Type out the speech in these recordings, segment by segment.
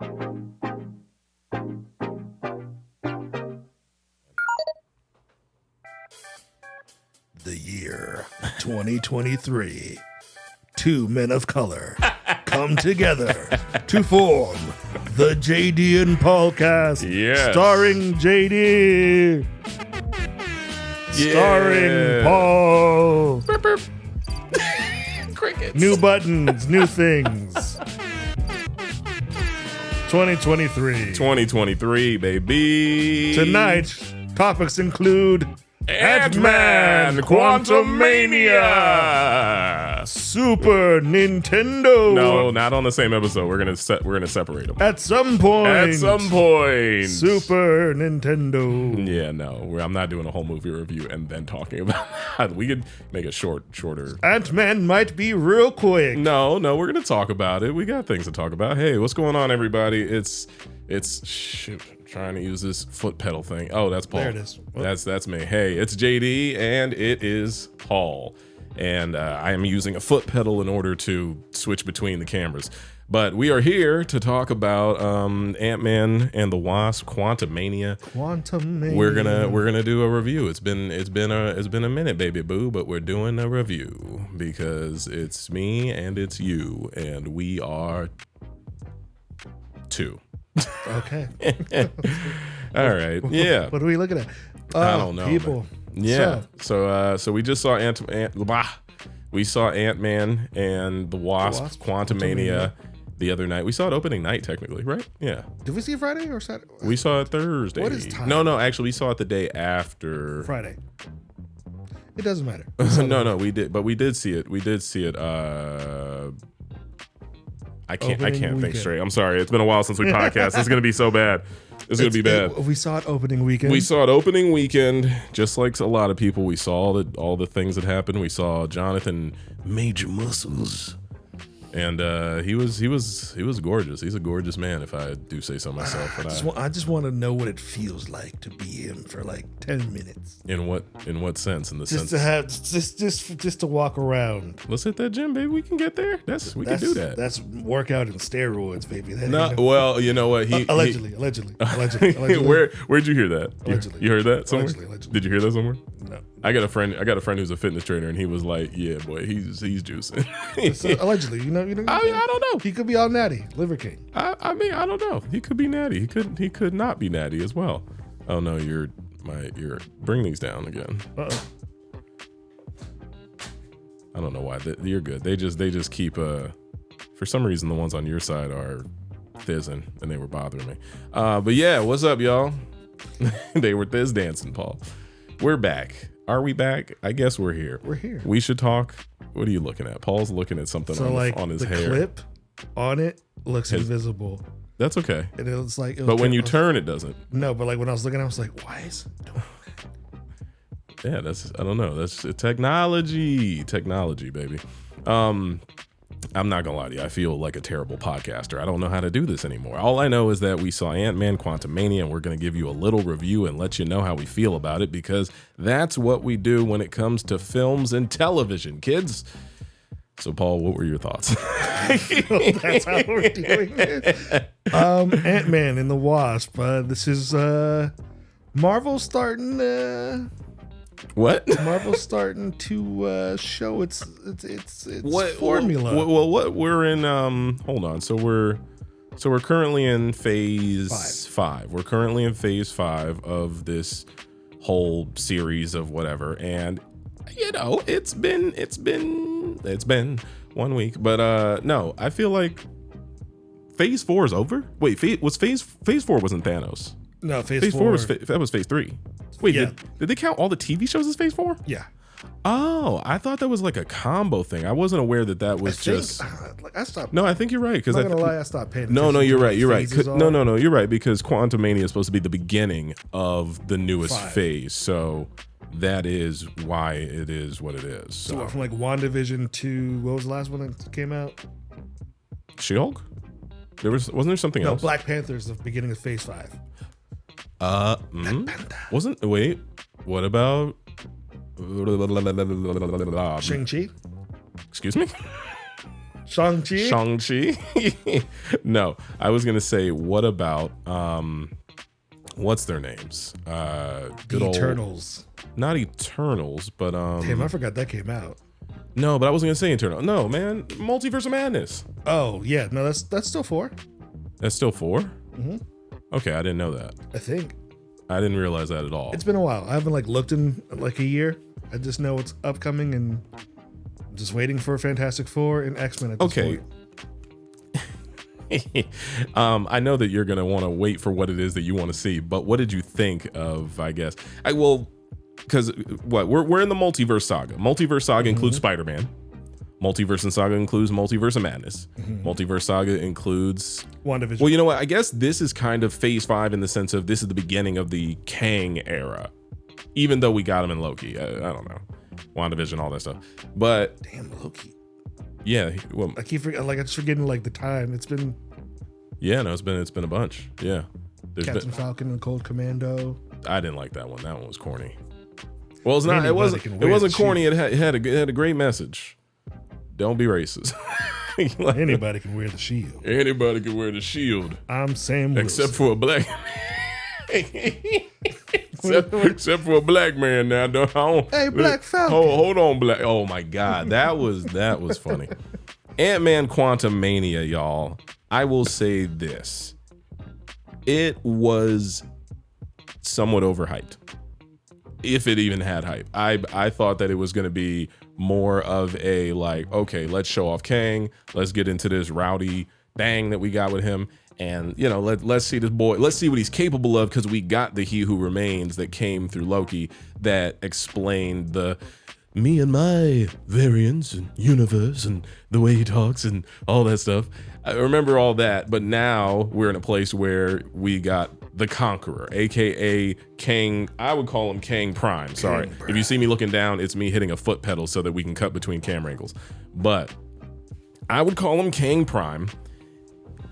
The year 2023. Two men of color come together to form the JD and Paulcast. Yes. Starring JD. Yeah. Starring Paul. Burp, burp. Crickets. New buttons, new things. 2023. 2023, baby. Tonight, topics include AntMan Quantumania. Super Nintendo. No, not on the same episode. We're gonna separate them. At some point. At some point. Super Nintendo. Yeah, no, I'm not doing a whole movie review and then talking about that. We could make it shorter. Ant-Man might be real quick. No, we're gonna talk about it. We got things to talk about. Hey, what's going on, everybody? It's shoot. Trying to use this foot pedal thing. Oh, that's Paul. There it is. That's me. Hey, it's JD and it is Paul. And I am using a foot pedal in order to switch between the cameras. But we are here to talk about AntMan and the Wasp Quantumania. We're gonna do a review. It's been a minute, baby boo, but we're doing a review because it's me and it's you, and we are two. Okay. All right. Yeah. What are we looking at? I don't know. People. Man. Yeah. So we just saw we saw Ant-Man and the Wasp Quantumania the other night. We saw it opening night, technically, right? Yeah. Did we see it Friday or Saturday? We saw it Thursday. What is time? No. Actually, we saw it the day after Friday. It doesn't matter. No, we did, but we did see it. We did see it. I can't think straight. I'm sorry. It's been a while since we podcast. It's gonna be so bad. It's gonna be bad. We saw it opening weekend. We saw it opening weekend, just like a lot of people. We saw all the things that happened. We saw Jonathan Major Muscles, and he was gorgeous. He's a gorgeous man, if I do say so myself. I just want to know what it feels like to be him for like 10 minutes. In what sense? In the sense to have just to walk around. Let's hit that gym, baby. We can get there. We can do that. That's workout and steroids, baby. Well, you know what? Allegedly. Where'd you hear that? Allegedly. You heard that somewhere? Allegedly. Did you hear that somewhere? No. I got a friend who's a fitness trainer, and he was like, "Yeah, boy, he's juicing." Allegedly, you know. I don't know. He could be all natty, Liver King. I mean, I don't know. He could be natty. He could not be natty as well. Oh no, you're bring these down again. Uh-oh. I don't know why. You're good. They just keep for some reason the ones on your side are fizzing, and they were bothering me. But yeah, what's up, y'all? They were fizz dancing, Paul. We're back. Are we back? I guess we're here. We're here. We should talk. What are you looking at? Paul's looking at something on his hair. The clip on it looks invisible. That's okay. And it's like, but when you turn, it doesn't. No, but like when I was looking, I was like, why is it doing that? Yeah, I don't know. That's technology, baby. I'm not gonna lie to you. I feel like a terrible podcaster. I don't know how to do this anymore. All I know is that we saw AntMan Quantumania, and we're gonna give you a little review and let you know how we feel about it, because that's what we do when it comes to films and television, kids. So, Paul, what were your thoughts? That's how we're doing this. Ant-Man and the Wasp. This is Marvel starting. What? Marvel's starting to show its what formula. What we're in? Hold on. So we're currently in phase 5. We're currently in phase 5 of this whole series of whatever, and you know it's been 1 week, but no, I feel like phase 4 is over. Wait, phase 4 wasn't Thanos. No, phase 4 was that was phase 3. Wait, yeah. did they count all the TV shows as phase 4? Yeah. Oh, I thought that was like a combo thing. I wasn't aware that was just. I stopped. No, I think you're right. Because I'm not gonna lie, I stopped paying attention. No, you're right. You're right. No, you're right. Because Quantumania is supposed to be the beginning of the newest phase, so that is why it is what it is. So from like WandaVision to what was the last one that came out? She-Hulk. Wasn't there something else? No, Black Panther is the beginning of phase 5. Wait, what about Shang-Chi? excuse me? Shang-Chi? Shang-Chi. No, I was gonna say, what about what's their names? Good old Eternals. Not Eternals, but Damn, I forgot that came out. no, but I wasn't gonna say Eternal. No, man, Multiverse of Madness. Oh yeah, no, that's still 4. That's still 4? Mm-hmm. Okay, I didn't know that. I think I didn't realize that at all. it's been a while. I haven't like looked in like a year. I just know it's upcoming, and I'm just waiting for Fantastic Four and X-Men at this point. I know that you're gonna want to wait for what it is that you want to see, but what did you think of? I guess I will, because what we're in the multiverse saga. Multiverse saga includes Spider-Man. Multiverse and saga includes Multiverse of Madness. Multiverse saga includes WandaVision. Well, you know what? I guess this is kind of phase 5 in the sense of this is the beginning of the Kang era, even though we got him in Loki. I don't know, WandaVision, all that stuff, but Damn, Loki. yeah, well, I keep I'm just forgetting like the time. It's been yeah, no, it's been a bunch. Yeah, Captain Falcon and Cold Commando. I didn't like that one. That one was corny. Well, it's not. Anybody It wasn't corny. It had a great message. Don't be racist. Like, Anybody can wear the shield. anybody can wear the shield, I'm Sam Wilson. except for a black. except for a black man. Now, Hey, Black Falcon. Hold on, black. Oh my God, that was funny. AntMan Quantumania, y'all. I will say this: it was somewhat overhyped, if it even had hype. I thought that it was going to be more of a like, okay, let's show off Kang, let's get into this rowdy bang that we got with him, and you know, let's see this boy, let's see what he's capable of, because we got the He Who Remains that came through Loki that explained the me and my variants and universe and the way he talks and all that stuff. I remember all that, but now we're in a place where we got the Conqueror, aka Kang. I would call him Kang Prime. Sorry, if you see me looking down, it's me hitting a foot pedal so that we can cut between camera angles. But I would call him Kang Prime,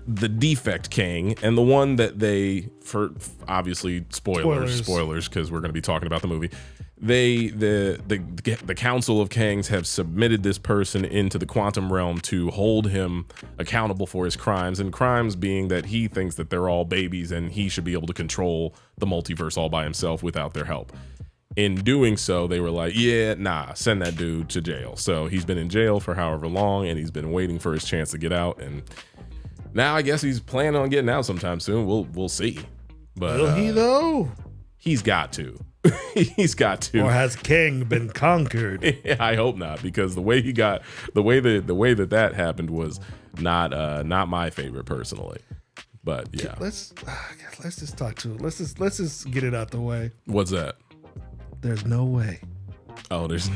the defect Kang, and the one that they, for obviously spoilers, because we're going to be talking about the movie. The Council of Kangs have submitted this person into the quantum realm to hold him accountable for his crimes, and crimes being that he thinks that they're all babies and he should be able to control the multiverse all by himself without their help. In doing so, they were like, yeah, nah, send that dude to jail. So he's been in jail for however long, and he's been waiting for his chance to get out, and now I guess he's planning on getting out sometime soon. We'll see. But will he though? He's got to. He's got to. Or has Kang been conquered? I hope not, because the way that happened was not my favorite personally. But yeah, let's just talk to it. Let's just get it out the way. What's that? There's no way. Oh, there's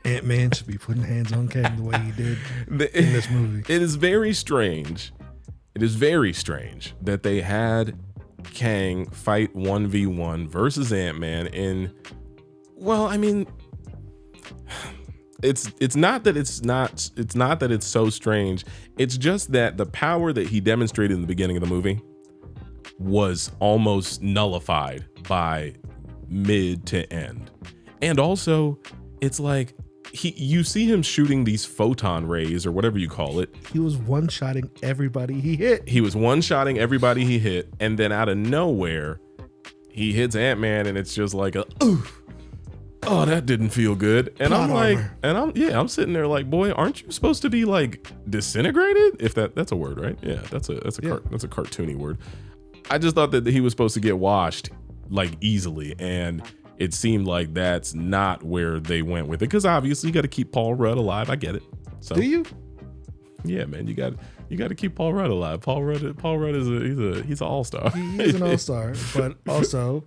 AntMan should be putting hands on Kang the way he did in this movie. It is very strange. It is very strange that they had Kang fight 1v1 versus Ant-Man in, well, I mean, it's not that it's so strange. It's just that the power that he demonstrated in the beginning of the movie was almost nullified by mid to end. And also, it's like you see him shooting these photon rays or whatever you call it. He was one-shotting everybody he hit. He was one-shotting everybody he hit, and then out of nowhere, he hits Ant-Man, and it's just like oof. Oh, that didn't feel good. And I'm like, I'm sitting there like, boy, aren't you supposed to be like disintegrated? If that's a word, right? Yeah, that's a cartoony word. I just thought that he was supposed to get washed like easily, and it seemed like that's not where they went with it, because obviously you got to keep Paul Rudd alive. I get it. So do you? Yeah, man, you got to keep Paul Rudd alive. Paul Rudd is he's an all-star. He's an all-star, but also,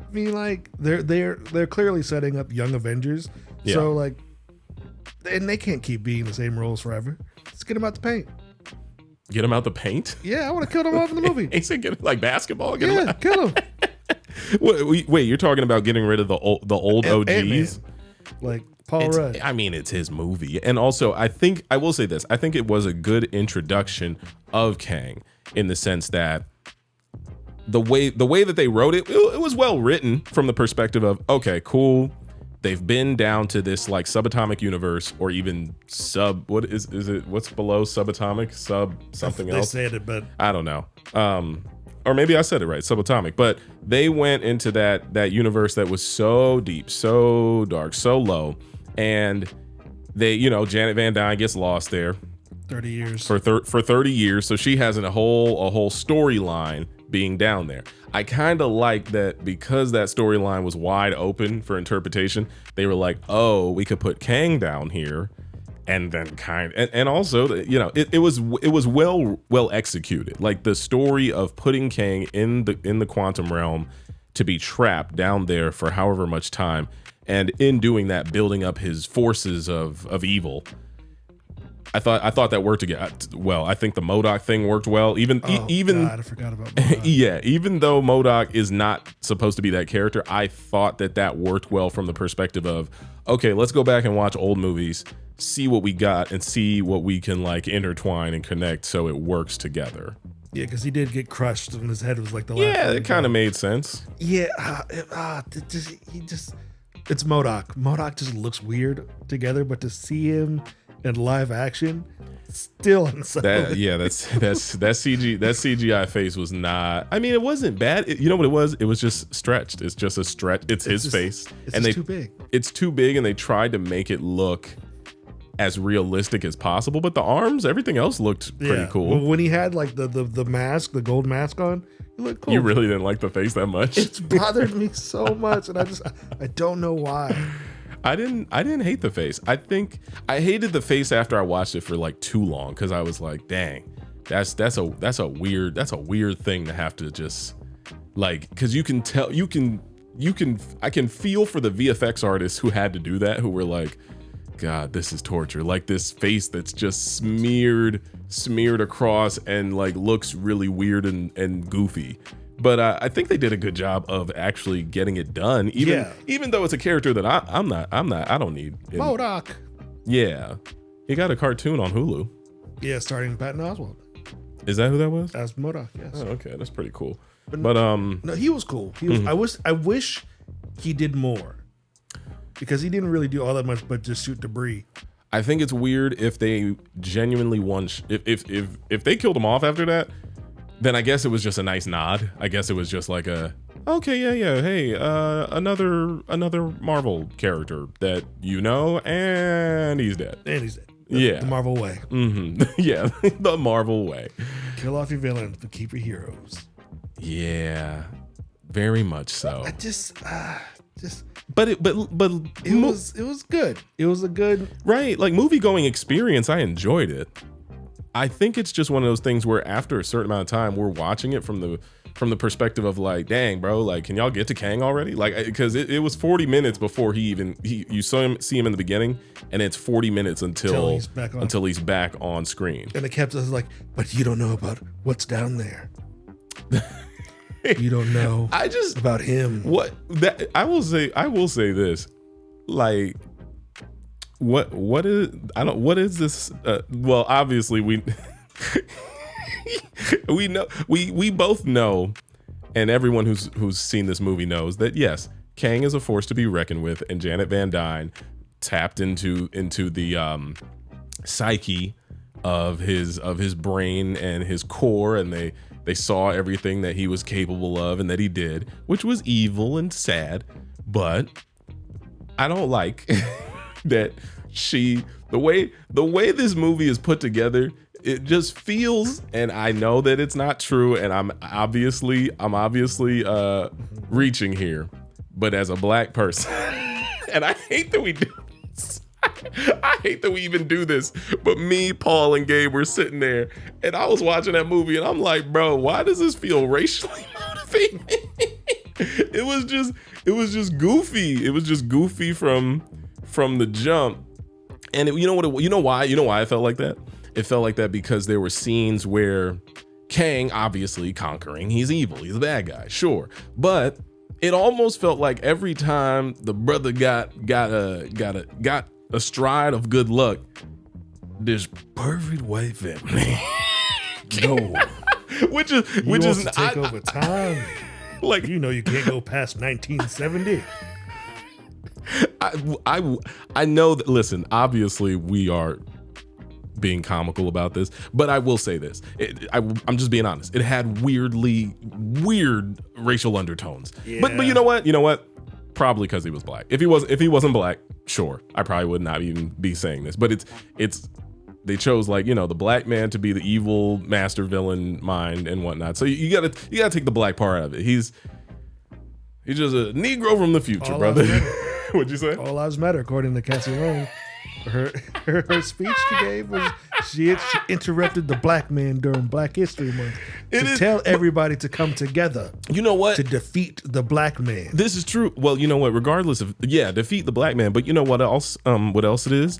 I mean, like they're clearly setting up young Avengers. Yeah. So like, and they can't keep being the same roles forever. Let's get them out the paint. Get them out the paint? Yeah, I want to kill them off in the movie. He said, "Get like basketball." Get them out. Kill them. Wait, you're talking about getting rid of the old OGs? Ant-Man. Like Paul Rudd. I mean, it's his movie. And also, I will say this. I think it was a good introduction of Kang in the sense that the way that they wrote it, it was well written from the perspective of, okay, cool. they've been down to this like subatomic universe, or even what is it? What's below subatomic? Something else. They said it, but I don't know. Or maybe I said it right, subatomic. But they went into that universe that was so deep, so dark, so low, and they, Janet Van Dyne gets lost there. 30 years. For 30 years, so she has a whole storyline being down there. I kind of like that because that storyline was wide open for interpretation. They were like, oh, we could put Kang down here, and then and also, it was well executed. Like the story of putting Kang in the quantum realm to be trapped down there for however much time, and in doing that, building up his forces of evil. I thought that worked again. Well, I think the MODOK thing worked well. Even God, I forgot about MODOK. Yeah, even though MODOK is not supposed to be that character, I thought that worked well from the perspective of, okay, let's go back and watch old movies, see what we got, and see what we can like intertwine and connect so it works together. Yeah, because he did get crushed and his head was like the last. Yeah, it kind of made sense. Yeah, it's MODOK. MODOK just looks weird together, but to see him in live action, still unsettling. That CGI face was not. I mean, it wasn't bad. You know what it was? It was just stretched. It's just a stretch. It's his face, and too big. It's too big, and they tried to make it look as realistic as possible. But the arms, everything else looked pretty cool. Well, when he had like the mask, the gold mask on, it looked cool. You really didn't like the face that much. It's bothered me so much, and I don't know why. I didn't hate the face. I think I hated the face after I watched it for like too long, because I was like, dang, that's a weird thing to have to just like, because you can tell, I can feel for the VFX artists who had to do that, who were like, God, this is torture. Like this face that's just smeared across and like looks really weird and goofy. But I think they did a good job of actually getting it done, even though it's a character that I don't need. MODOK. Yeah, he got a cartoon on Hulu. Yeah, starting Patton Oswald. Is that who that was? That's MODOK. Yes. Oh, okay, that's pretty cool. But no, he was cool. He was. I wish he did more, because he didn't really do all that much, but just shoot debris. I think it's weird if they genuinely if they killed him off after that. Then I guess it was just a nice nod. I guess it was just like okay, yeah, hey, another Marvel character that and he's dead. The Marvel way. Mm-hmm. Yeah, the Marvel way. Kill off your villains, but keep your heroes. Yeah, very much so. I just. But it was good. It was a good, right, like movie going experience. I enjoyed it. I think it's just one of those things where after a certain amount of time, we're watching it from the perspective of like, dang, bro, like, can y'all get to Kang already? Like, because it was 40 minutes before you see him in the beginning, and it's 40 minutes until he's back on screen. And it kept us like, but you don't know about what's down there. You don't know. About him. I will say this, like. What is this? Well, obviously we know we both know, and everyone who's seen this movie knows that yes, Kang is a force to be reckoned with, and Janet Van Dyne tapped into the psyche of his brain and his core, and they saw everything that he was capable of and that he did, which was evil and sad, but I don't like that the way this movie is put together, it just feels, and I know that it's not true, and I'm obviously reaching here, but as a black person, and I hate that we do this. I hate that we even do this, but me, Paul, and Gabe were sitting there, and I was watching that movie, and I'm like, bro, why does this feel racially motivated? It was just goofy. It was just goofy from the jump. And you know why I felt like that? It felt like that because there were scenes where Kang, obviously conquering, he's evil, he's a bad guy, sure, but it almost felt like every time the brother got a stride of good luck, this perfect white family, which is take over time. Like, you can't go past 1970. I know that. Listen, obviously we are being comical about this, but I will say this. I'm just being honest. It had weird racial undertones. Yeah. But you know what? You know what? Probably because he was black. If he wasn't black, sure, I probably would not even be saying this. But it's they chose, like, you know, the black man to be the evil master villain mind and whatnot. So you gotta take the black part out of it. He's just a Negro from the future, brother. What'd you say? All lives matter, according to Cassie Long. Her speech she gave was she interrupted the black man during Black History Month to tell everybody to come together. You know what? To defeat the black man. This is true. Well, you know what? Regardless of defeat the black man. But you know what else? What else it is?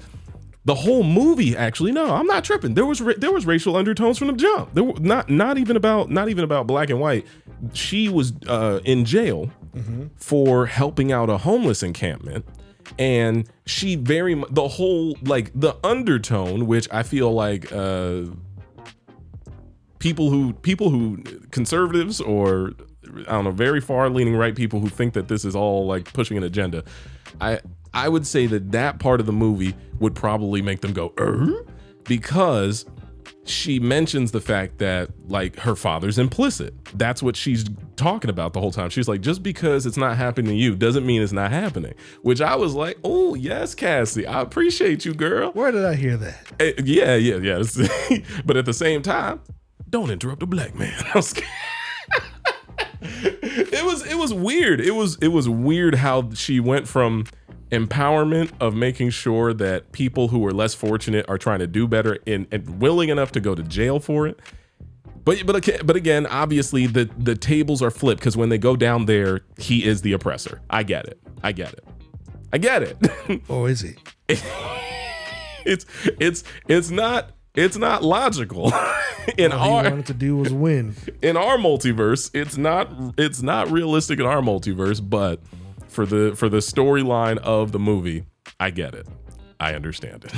The whole movie, actually, no, I'm not tripping. There was racial undertones from the jump. There were not even about black and white. She was in jail for helping out a homeless encampment. And she the whole, like, the undertone, which I feel like people who conservatives or I don't know, very far leaning right people who think that this is all like pushing an agenda. I would say that part of the movie would probably make them go, because she mentions the fact that, like, her father's implicit. That's what she's talking about the whole time. She's like, just because it's not happening to you doesn't mean it's not happening. Which I was like, oh, yes, Cassie, I appreciate you, girl. Where did I hear that? Yeah. But at the same time, don't interrupt a black man. It was weird. It was weird how she went from empowerment of making sure that people who are less fortunate are trying to do better and willing enough to go to jail for it. But again, obviously the tables are flipped, because when they go down there, he is the oppressor. I get it. Oh, is he? It's not logical. All he wanted to do was win. In our multiverse, it's not realistic in our multiverse, but for the storyline of the movie, I get it. I understand it.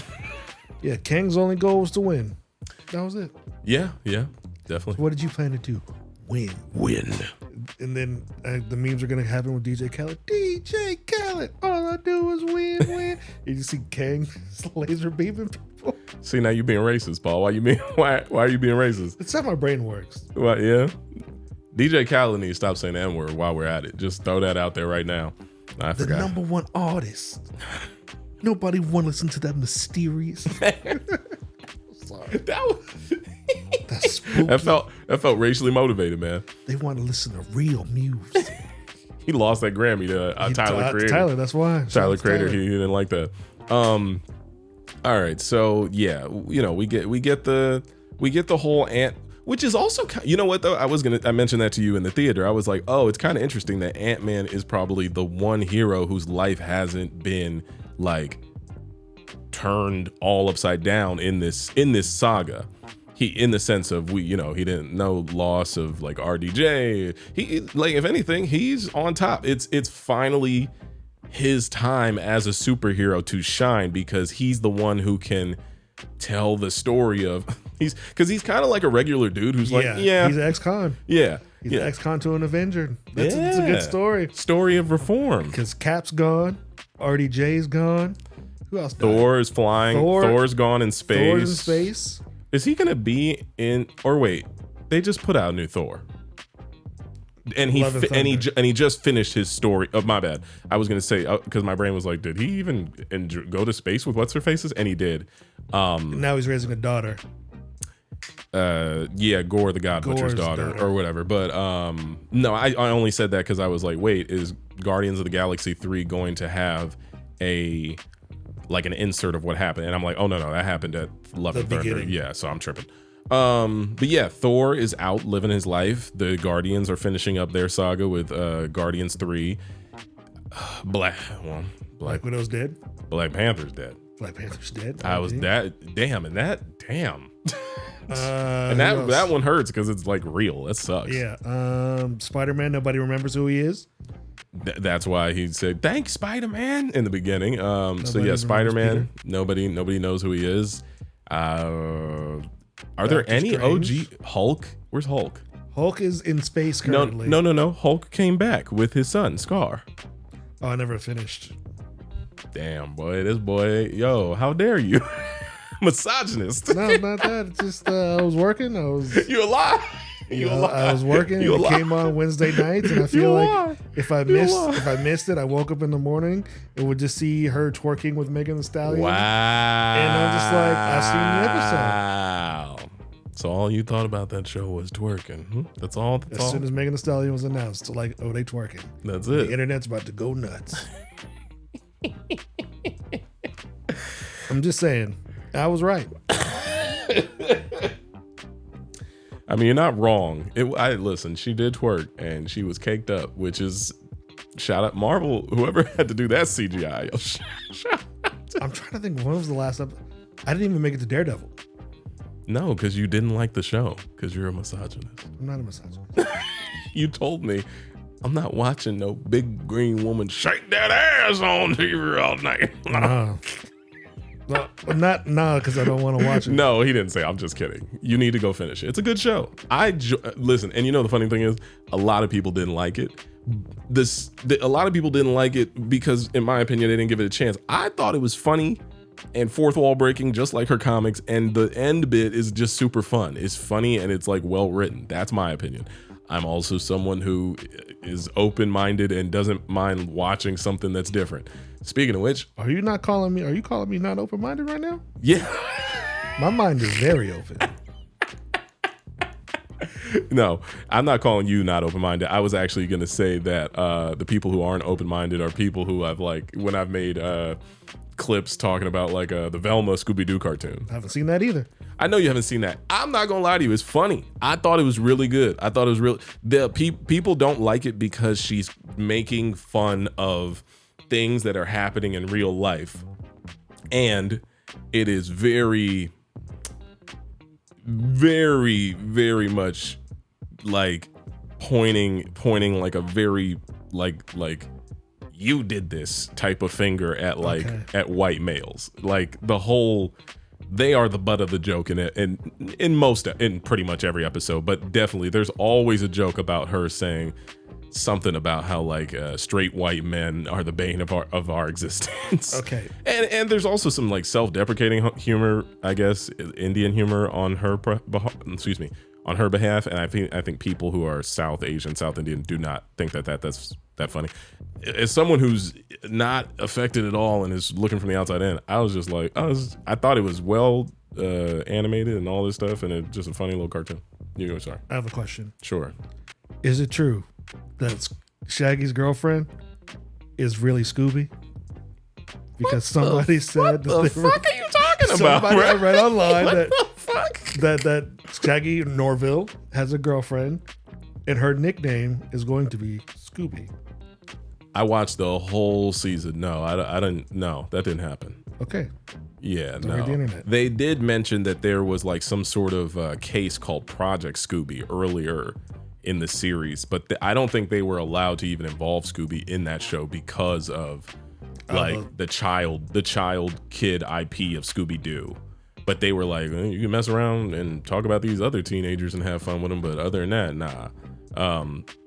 Yeah, Kang's only goal was to win. That was it. Yeah, definitely. So what did you plan to do? Win. And then the memes are going to happen with DJ Khaled. DJ Khaled, all I do is win. You see Kang laser beaming people. See, now you being racist, Paul. Why are you being racist? It's how my brain works. Well, yeah. DJ Khaled needs to stop saying the N-word while we're at it. Just throw that out there right now. I forgot. The number one artist. Nobody want to listen to that mysterious. Sorry. That's spooky. That felt racially motivated, man. They want to listen to real music. He lost that Grammy to Tyler Creator. Tyler, that's why. Tyler Creator, he didn't like that. All right, so yeah, you know, we get the whole Ant, which is also, you know what though, I mentioned that to you in the theater. I was like, oh, it's kind of interesting that Ant-Man is probably the one hero whose life hasn't been like turned all upside down in this saga. He, in the sense of he didn't know loss of like RDJ. He, like, if anything, he's on top. It's finally his time as a superhero to shine, because he's the one who can tell the story of he's kind of like a regular dude who's like, he's an ex-con. Yeah. He's an ex-con to an Avenger. It's a good story. Story of reform. Because Cap's gone. RDJ's gone. Who else died? Thor is flying. Thor's gone in space. Thor's in space. Is he gonna be in? Or wait, they just put out a new Thor, and he just finished his story. Oh, my bad. I was gonna say, because my brain was like, did he even go to space with what's her faces? And he did. Now he's raising a daughter. Gore the God Butcher's daughter or whatever. But no, I only said that because I was like, wait, is Guardians of the Galaxy 3 going to have an insert of what happened? And I'm like, oh no, that happened at Love and Thunder. Yeah, so I'm tripping. But yeah, Thor is out living his life. The Guardians are finishing up their saga with Guardians 3. Black Widow's dead. Black Panther's dead. Black Panther's dead. I was that damn. And that one hurts because it's like real. That sucks. Yeah. Spider-Man, nobody remembers who he is. That's why he said, thanks, Spider-Man, in the beginning. So yeah, Spider-Man, nobody knows who he is. Are there any Strange? OG Hulk? Where's Hulk? Hulk is in space currently. No. Hulk came back with his son, Scar. Oh, I never finished. Damn, boy, this boy, yo, how dare you? Misogynist. No, not that. It's just I was working. You a lie. I was working and it came on Wednesday nights, and I feel like if I missed it, I woke up in the morning and would just see her twerking with Megan Thee Stallion. Wow. And I'm just like, I've seen the episode. Wow. So all you thought about that show was twerking. That's all. As soon as Megan Thee Stallion was announced, like, oh, they twerking. That's it. The internet's about to go nuts. I'm just saying, I was right. I mean, you're not wrong. Listen, she did twerk and she was caked up, which is shout out Marvel, whoever had to do that CGI. I'm trying to think, when was the last episode? I didn't even make it to Daredevil. No, because you didn't like the show because you're a misogynist. I'm not a misogynist. You told me I'm not watching no big green woman shake that ass on TV all night. No, because I don't want to watch it. No, he didn't say. I'm just kidding. You need to go finish it. It's a good show. Listen, and you know the funny thing is, a lot of people didn't like it. A lot of people didn't like it because, in my opinion, they didn't give it a chance. I thought it was funny and fourth wall breaking, just like her comics. And the end bit is just super fun. It's funny and it's like well written. That's my opinion. I'm also someone who is open-minded and doesn't mind watching something that's different. Speaking of which, are you calling me not open-minded right now? Yeah. My mind is very open. No, I'm not calling you not open-minded. I was actually going to say that the people who aren't open-minded are people who when I've made clips talking about like the Velma ScoobyDoo cartoon. I haven't seen that either. I know you haven't seen that. I'm not gonna lie to you. It's funny. I thought it was really good. I thought it was real. The people don't like it because she's making fun of things that are happening in real life, and it is very, very, very much like pointing like a very like you did this type of finger at at white males. Like the whole. They are the butt of the joke in pretty much every episode, but definitely there's always a joke about her saying something about how like straight white men are the bane of our existence. Okay. And there's also some like self-deprecating humor, I guess, Indian humor on her on her behalf, and I think people who are South Asian, South Indian do not think that's that funny. As someone who's not affected at all and is looking from the outside in, I was just like, I thought it was well animated and all this stuff, and it's just a funny little cartoon. You go, sorry. I have a question. Sure. Is it true that Shaggy's girlfriend is really Scooby? Because somebody said what the fuck are you talking about? Somebody I read online that that Shaggy Norville has a girlfriend, and her nickname is going to be Scooby. I watched the whole season. No, I didn't. No, that didn't happen. Okay. Yeah, Don't read the internet. They did mention that there was like some sort of case called Project Scooby earlier in the series, but I don't think they were allowed to even involve Scooby in that show because of like the child kid IP of ScoobyDoo. But they were like, you can mess around and talk about these other teenagers and have fun with them, but other than that, nah.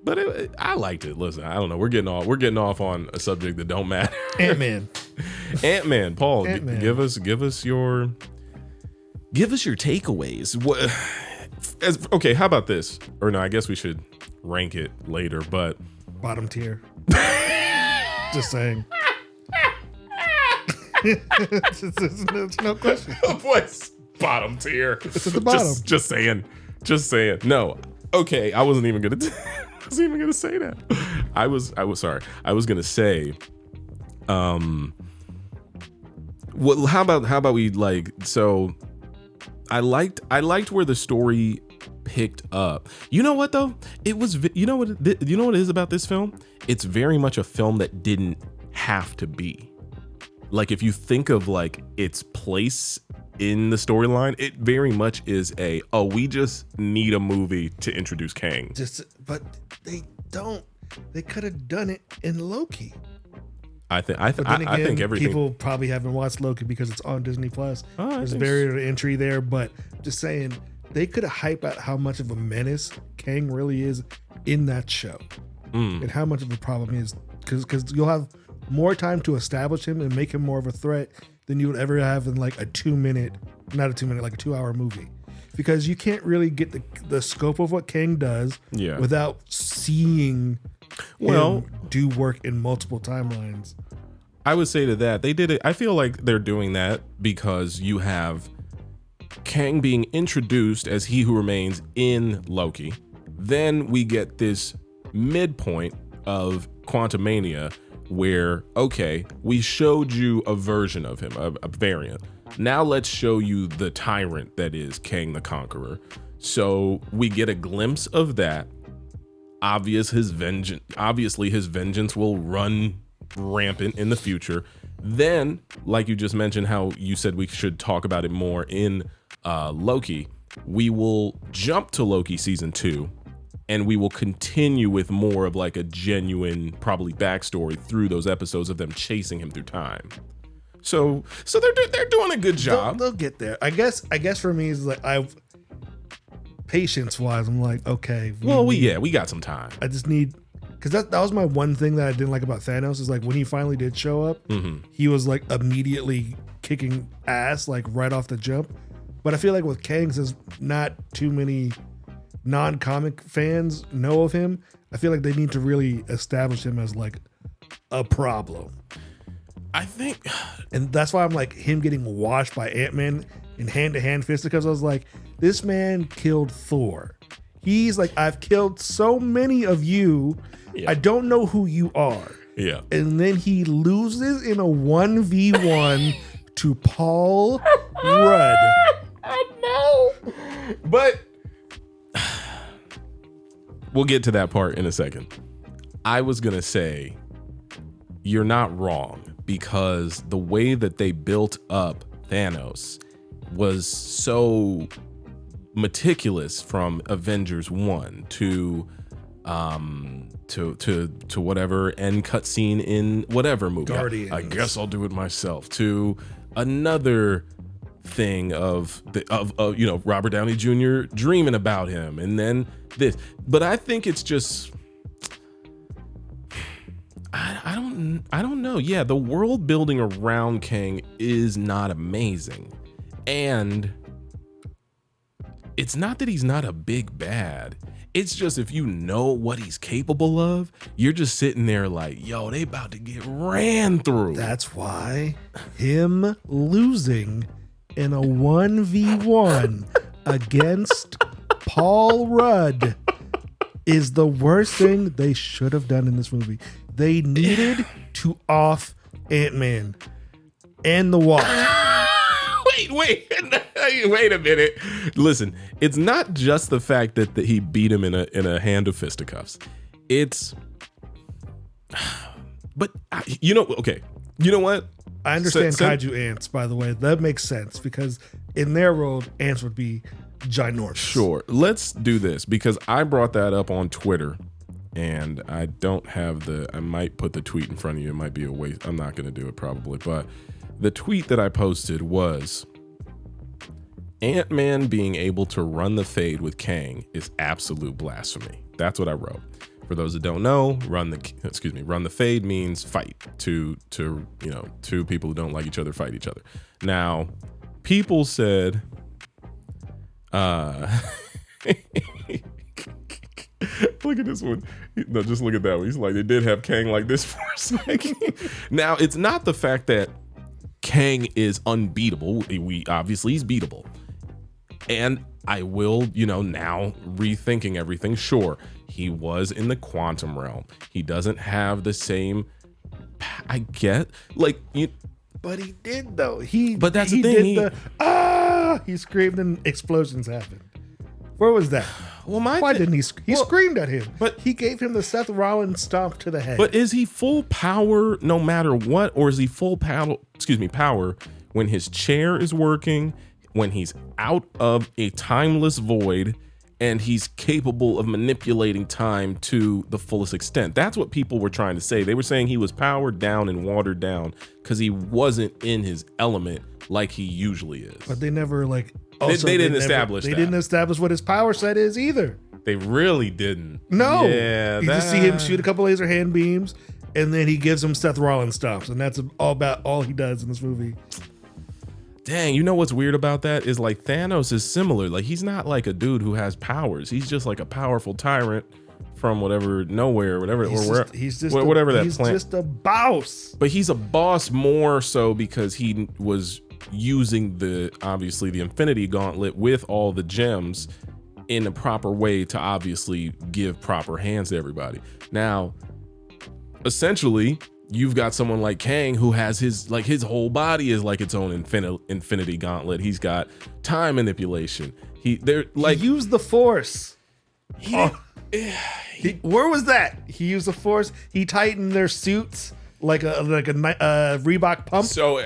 But I liked it. Listen, I don't know. We're getting off on a subject that don't matter. AntMan, Paul, Ant-Man. give us your takeaways. Okay, how about this? Or no, I guess we should rank it later. But Bottom tier. Just saying. There's no question. What's bottom tier? It's at the bottom. Just saying. No. Okay, I wasn't even gonna say that. I was sorry. I was gonna say, well, how about we like? So, I liked where the story picked up. You know what though? It was. You know what it is about this film? It's very much a film that didn't have to be. Like if you think of like its place in the storyline, it very much is we just need a movie to introduce Kang. But they don't. They could have done it in Loki. I think everything. People probably haven't watched Loki because it's on Disney Plus. There's a barrier to entry there, but just saying they could have hyped out how much of a menace Kang really is in that show, and how much of a problem he is because you'll have more time to establish him and make him more of a threat than you would ever have in like a 2 minute, not a 2 minute, like a 2 hour movie. Because you can't really get the scope of what Kang does without seeing him do work in multiple timelines. I would say to that, they did it. I feel like they're doing that because you have Kang being introduced as He Who Remains in Loki. Then we get this midpoint of Quantumania where, okay, we showed you a version of him, a variant. Now let's show you the tyrant that is Kang the Conqueror. So we get a glimpse of that. Obviously, his vengeance will run rampant in the future. Then, like you just mentioned, how you said we should talk about it more in Loki, we will jump to Loki season 2, and we will continue with more of like a genuine, probably backstory through those episodes of them chasing him through time. So they're doing a good job. They'll get there. I guess for me is like patience wise, I'm like, okay. We got some time. I just need, because that was my one thing that I didn't like about Thanos is like when he finally did show up, he was like immediately kicking ass like right off the jump. But I feel like with Kang, since not too many non-comic fans know of him, I feel like they need to really establish him as like a problem. I think, and that's why I'm like him getting washed by Ant-Man in hand-to-hand fist, because I was like, this man killed Thor. He's like, I've killed so many of you. Yeah. I don't know who you are. Yeah. And then he loses in a 1v1 to Paul Rudd. I know. But we'll get to that part in a second. I was going to say, you're not wrong, because the way that they built up Thanos was so meticulous from Avengers 1 to whatever end cutscene in whatever movie. Guardians. I guess I'll do it myself. To another thing of Robert Downey Jr. dreaming about him, and then this. But I think it's just, I don't know. Yeah, the world building around Kang is not amazing, and it's not that he's not a big bad. It's just, if you know what he's capable of, you're just sitting there like, yo, they about to get ran through. That's why him losing in a 1v1 against Paul Rudd is the worst thing they should have done in this movie. They needed to off Ant-Man and the Wasp. Wait a minute. Listen, it's not just the fact that he beat him in a hand of fisticuffs. It's, but okay. You know what? I understand kaiju ants, by the way. That makes sense, because in their world, ants would be ginormous. Sure. Let's do this, because I brought that up on Twitter, and I don't have I might put the tweet in front of you. It might be a waste. I'm not going to do it probably, but the tweet that I posted was, Ant-Man being able to run the fade with Kang is absolute blasphemy. That's what I wrote. For those that don't know, run the fade means fight. Two people who don't like each other fight each other. Now, people said, look at this one. No, just look at that one. He's like, they did have Kang like this for a second. Now, it's not the fact that Kang is unbeatable. He's beatable. And I will, now rethinking everything. Sure, he was in the quantum realm. He doesn't have the same, I get, but he did though. But that's the thing. He screamed and explosions happened. Where was that? Well, why didn't he? He screamed at him, but he gave him the Seth Rollins stomp to the head. But is he full power no matter what, or is he full power when his chair is working, when he's out of a timeless void, and he's capable of manipulating time to the fullest extent? That's what people were trying to say. They were saying he was powered down and watered down because he wasn't in his element like he usually is. But they never they didn't establish that. They didn't establish what his power set is either. They really didn't. No. Yeah, you just see him shoot a couple laser hand beams, and then he gives him Seth Rollins stuff, and that's all he does in this movie. Dang, you know what's weird about that is like Thanos is similar. Like he's not like a dude who has powers. He's just like a powerful tyrant from whatever nowhere, whatever whatever that he's planet. Just a boss. But he's a boss more so because he was using the Infinity Gauntlet with all the gems in a proper way to obviously give proper hands to everybody. Now, essentially, you've got someone like Kang who has his whole body is like its own Infinity Gauntlet. He's got time manipulation. He used the Force. Where was that? He used the Force. He tightened their suits like a Reebok pump. So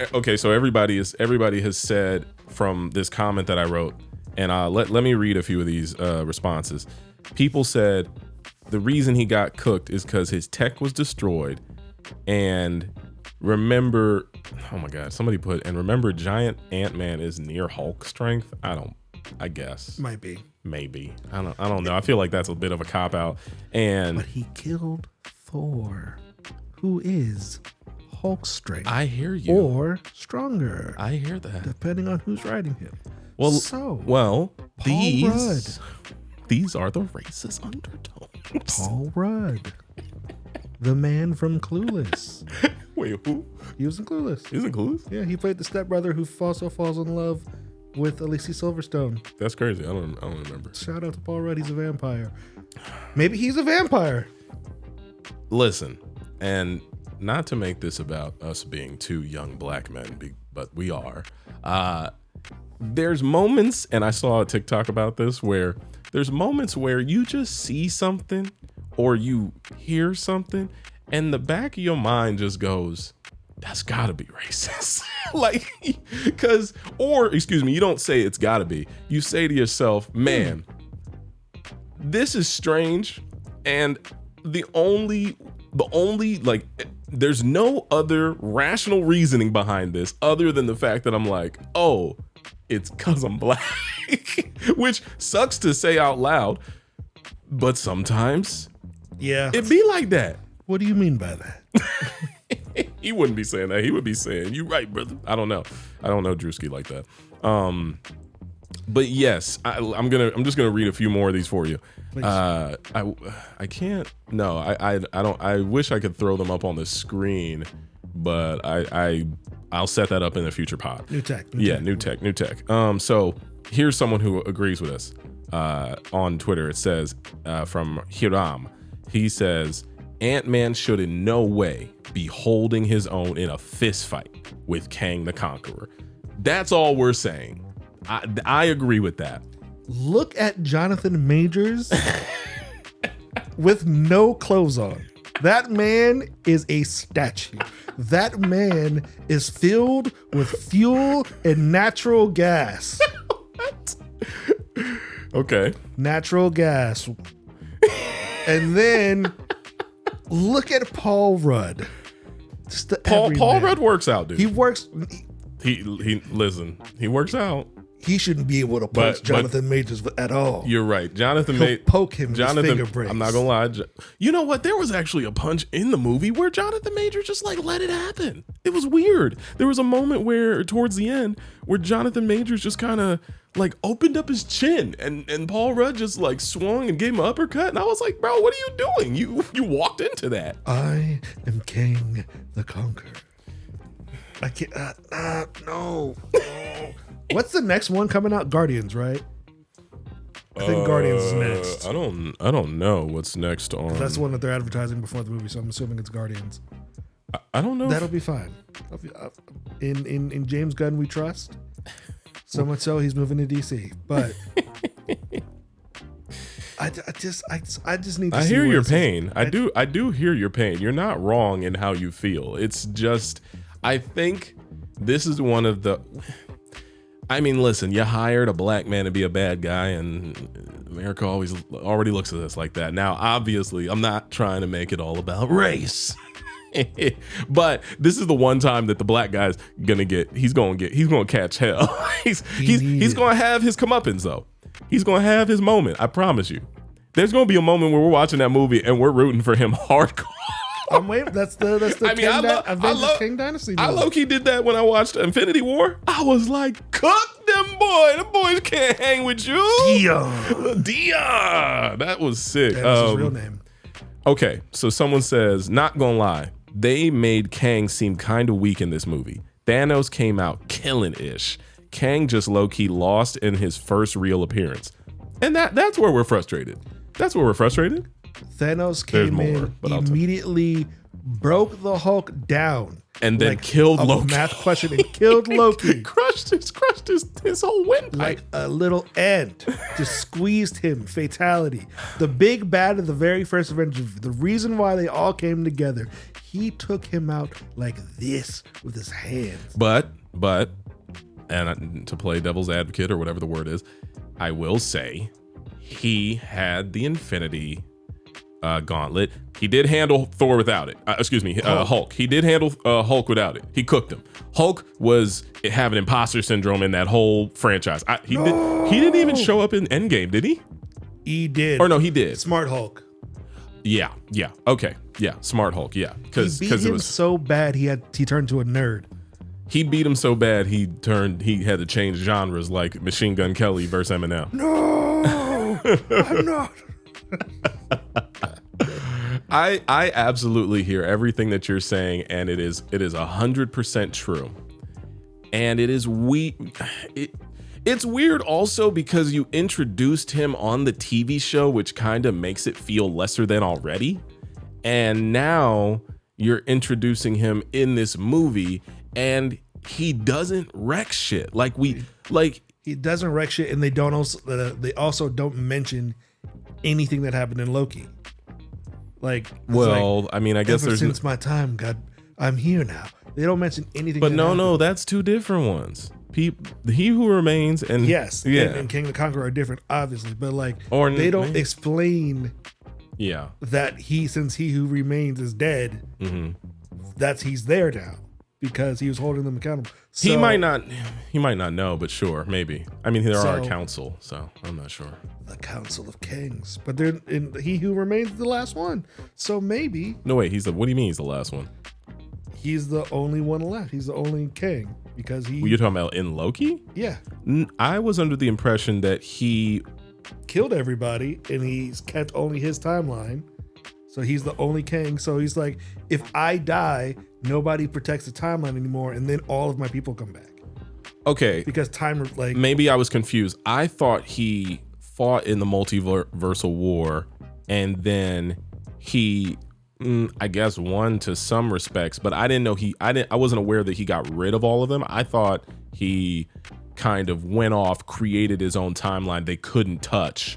everybody has said from this comment that I wrote, and let me read a few of these responses. People said the reason he got cooked is because his tech was destroyed, and remember giant Ant-Man is near Hulk strength. I guess maybe I don't know. I feel like that's a bit of a cop out. But he killed Thor, who is Hulk strength. I hear you. Or stronger. I hear that. Depending on who's riding him. These are the racist undertones. Paul Rudd, the man from Clueless. Wait, who? He was in Clueless. He was in Clueless? Yeah, he played the stepbrother who also falls in love with Alicia Silverstone. That's crazy. I don't remember. Shout out to Paul Rudd. He's a vampire. Maybe he's a vampire. Listen, and not to make this about us being two young black men, but we are. There's moments, and I saw a TikTok about this, where there's moments where you just see something or you hear something and the back of your mind just goes, that's gotta be racist. You don't say it's gotta be. You say to yourself, man, this is strange. And the only there's no other rational reasoning behind this other than the fact that I'm like, oh, it's cause I'm black, which sucks to say out loud, but sometimes it be like that. What do you mean by that? He wouldn't be saying that. He would be saying, "You right, brother." I don't know Drewski like that. But yes, I'm just gonna read a few more of these for you. I can't. No, I don't. I wish I could throw them up on the screen, but I'll set that up in a future pod. New tech. New tech. So here's someone who agrees with us on Twitter. It says from Hiram. He says, Ant-Man should in no way be holding his own in a fist fight with Kang the Conqueror. That's all we're saying. I agree with that. Look at Jonathan Majors with no clothes on. That man is a statue. That man is filled with fuel and natural gas. What? Okay. Natural gas. And then look at Paul Rudd. Paul Rudd works out, dude. He works. He listen. He works out. He shouldn't be able to punch Jonathan Majors at all. You're right. He'll poke him with his finger breaks. I'm not gonna lie. You know what? There was actually a punch in the movie where Jonathan Majors just let it happen. It was weird. There was a moment where towards the end where Jonathan Majors just kind of opened up his chin and Paul Rudd just swung and gave him an uppercut, and I was like, bro, what are you doing? You walked into that. I am Kang the Conqueror. I can't. No. What's the next one coming out? Guardians, right? I think Guardians is next. I don't know what's next on. That's the one that they're advertising before the movie, so I'm assuming it's Guardians. I don't know. That'll be fine. In James Gunn we trust. So much so he's moving to DC. But I just need to see hear your pain. I do hear your pain. You're not wrong in how you feel. It's just I think this is one of the listen, you hired a black man to be a bad guy, and America already looks at us like that. Now, obviously, I'm not trying to make it all about race. But this is the one time that the black guy's gonna catch hell. he's gonna have his comeuppance though. He's gonna have his moment. I promise you. There's gonna be a moment where we're watching that movie and we're rooting for him hardcore. I'm waiting. That's the I mean, Avengers King Dynasty movie. I low-key did that when I watched Infinity War. I was like, cook them boy. The boys can't hang with you. Dion. That was sick. That's his real name. Okay, so someone says, not gonna lie, they made Kang seem kind of weak in this movie. Thanos came out killing-ish. Kang just low-key lost in his first real appearance. And that's where we're frustrated. That's where we're frustrated. Thanos came in, immediately broke the Hulk down. And then killed Loki. Math question and killed Loki. crushed his whole windpipe. Like a little ant. Just squeezed him. Fatality. The big bad of the very first Avengers. The reason why they all came together. He took him out like this with his hands. But, and to play devil's advocate or whatever the word is, I will say he had the Infinity Gauntlet. He did handle Thor without it. Hulk. He did handle Hulk without it. He cooked him. Hulk was having imposter syndrome in that whole franchise. He didn't even show up in Endgame, did he? He did. Or no, he did. Smart Hulk. Yeah. Okay. Yeah. Smart Hulk. Yeah. Because it was so bad he turned to a nerd. He beat him so bad he had to change genres like Machine Gun Kelly versus Eminem. No, I'm not. I absolutely hear everything that you're saying, and it is 100% true. And it is it's weird also because you introduced him on the TV show, which kind of makes it feel lesser than already. And now you're introducing him in this movie, and he doesn't wreck shit. He doesn't wreck shit, and they also don't mention anything that happened in Loki. I mean, I guess since my time, God, I'm here now. They don't mention anything. But no, that's two different ones. He Who Remains and and King the Conqueror are different, obviously. But they don't explain. Yeah, that since He Who Remains is dead, he's there now because he was holding them accountable. So, he might not know, but sure, maybe. I mean, there are a council, so I'm not sure. The Council of Kings, but He Who Remains is the last one, so maybe. No, wait, what do you mean he's the last one? He's the only one left. He's the only king because You're talking about in Loki? Yeah. I was under the impression that he killed everybody and he's kept only his timeline. So he's the only king. So he's like, if I die, nobody protects the timeline anymore, and then all of my people come back. Okay. Because maybe I was confused. I thought he fought in the multiversal war, and then he I guess won to some respects, but I didn't know I wasn't aware that he got rid of all of them. I thought he kind of went off, created his own timeline they couldn't touch,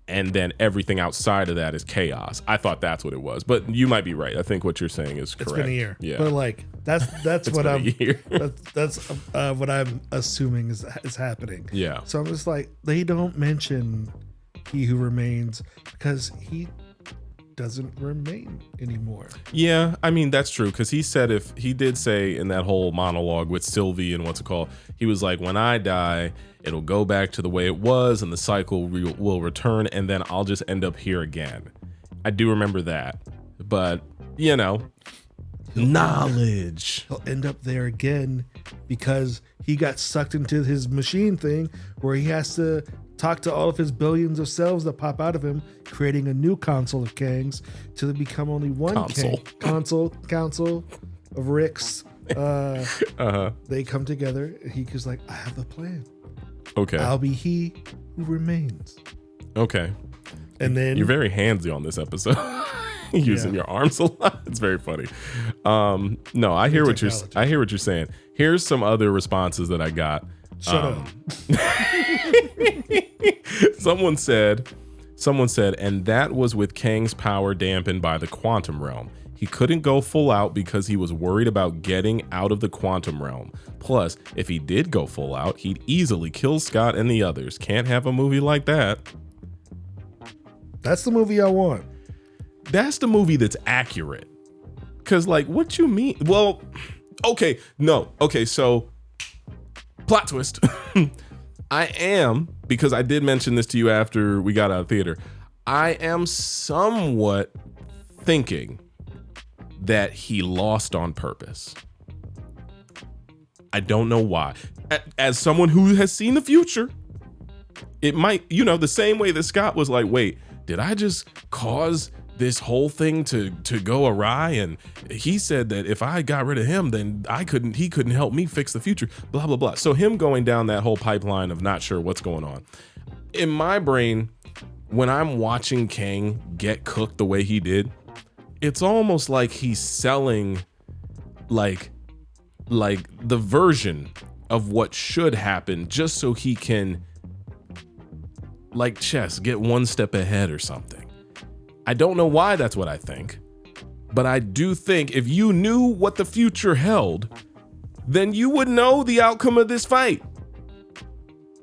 and then everything outside of that is chaos. I thought that's what it was, but you might be right. I think what you're saying is correct. It's been a year. Yeah. But that's what I'm assuming is happening. Yeah. So I'm just like, they don't mention He Who Remains because he doesn't remain anymore. Yeah, I mean, that's true, because he did say in that whole monologue with Sylvie and what's it called, he was like, when I die, it'll go back to the way it was and the cycle will return, and then I'll just end up here again. I do remember that, but knowledge. He'll end up there again because he got sucked into his machine thing where he has to talk to all of his billions of cells that pop out of him, creating a new Council of Kangs to become only one Kang. Council of Ricks. They come together. He's like, I have a plan. Okay. I'll be He Who Remains. Okay. And then you're very handsy on this episode. Using your arms a lot. It's very funny. No, I hear what you're saying. Here's some other responses that I got. Shut up. Someone said, and that was with Kang's power dampened by the quantum realm. He couldn't go full out because he was worried about getting out of the quantum realm. Plus, if he did go full out, he'd easily kill Scott and the others. Can't have a movie like that. That's the movie I want. That's the movie that's accurate. Because, what you mean? Well, okay, no. Okay, so, plot twist. I am, because I did mention this to you after we got out of theater, I am somewhat thinking that he lost on purpose. I don't know why. As someone who has seen the future, it might, the same way that Scott was like, wait, did I just cause this whole thing to go awry? And he said that if I got rid of him, then he couldn't help me fix the future, blah, blah, blah. So him going down that whole pipeline of not sure what's going on. In my brain, when I'm watching Kang get cooked the way he did, it's almost like he's selling like the version of what should happen just so he can, like chess, get one step ahead or something. I don't know why that's what I think, but I do think if you knew what the future held, then you would know the outcome of this fight.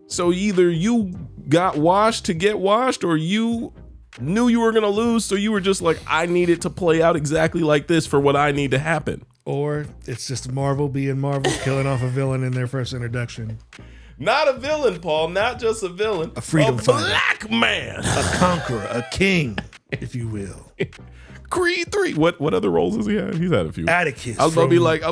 So either you got washed to get washed, or you knew you were going to lose, so you were just like, I need it to play out exactly like this for what I need to happen. Or it's just Marvel being Marvel, killing off a villain in their first introduction. Not a villain, Paul. Not just a villain. A freedom fighter. Black man. A conqueror. A king, if you will. Creed 3. What other roles has he had? He's had a few. Atticus. I was about to be like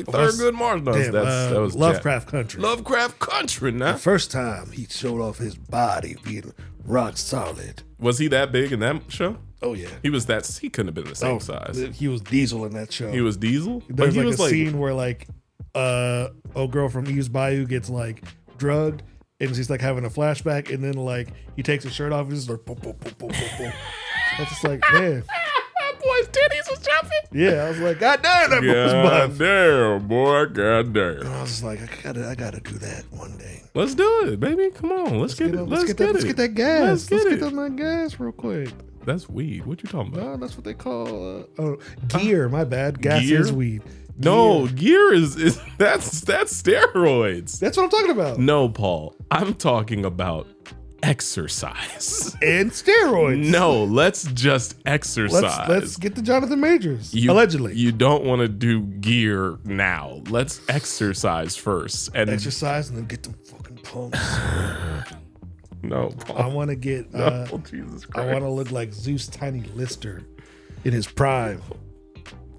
Thurgood Marshall. No, Damn, that was Lovecraft Country. Lovecraft Country, now. The first time he showed off his body being rock solid. Was he that big in that show? Oh yeah. He couldn't have been the same size. He was Diesel in that show. He was Diesel? There's like a scene where like old girl from Eve's Bayou gets like drugged and she's like having a flashback, and then like he takes his shirt off and just like boom, boom, boom, boom, boom, boom. I was just like, man. That boy's titties was jumping. Yeah, I was like, God damn, that boy's buff. Damn, boy, god damn. And I was just like, I gotta do that one day. Let's do it, baby. Come on, let's get it. Let's get that gas. Let's get that gas real quick. That's weed. What you talking about? No, that's what they call gear. My bad. Gas gear? is weed. No, gear is that's steroids. That's what I'm talking about. No, Paul. I'm talking about exercise and steroids. No, let's just exercise. Let's get to Jonathan Majors. Allegedly, you don't want to do gear now. Let's exercise first and exercise, and then get them fucking pumps. No, Paul. I want to get. Jesus Christ. I want to look like Zeus Tiny Lister in his prime.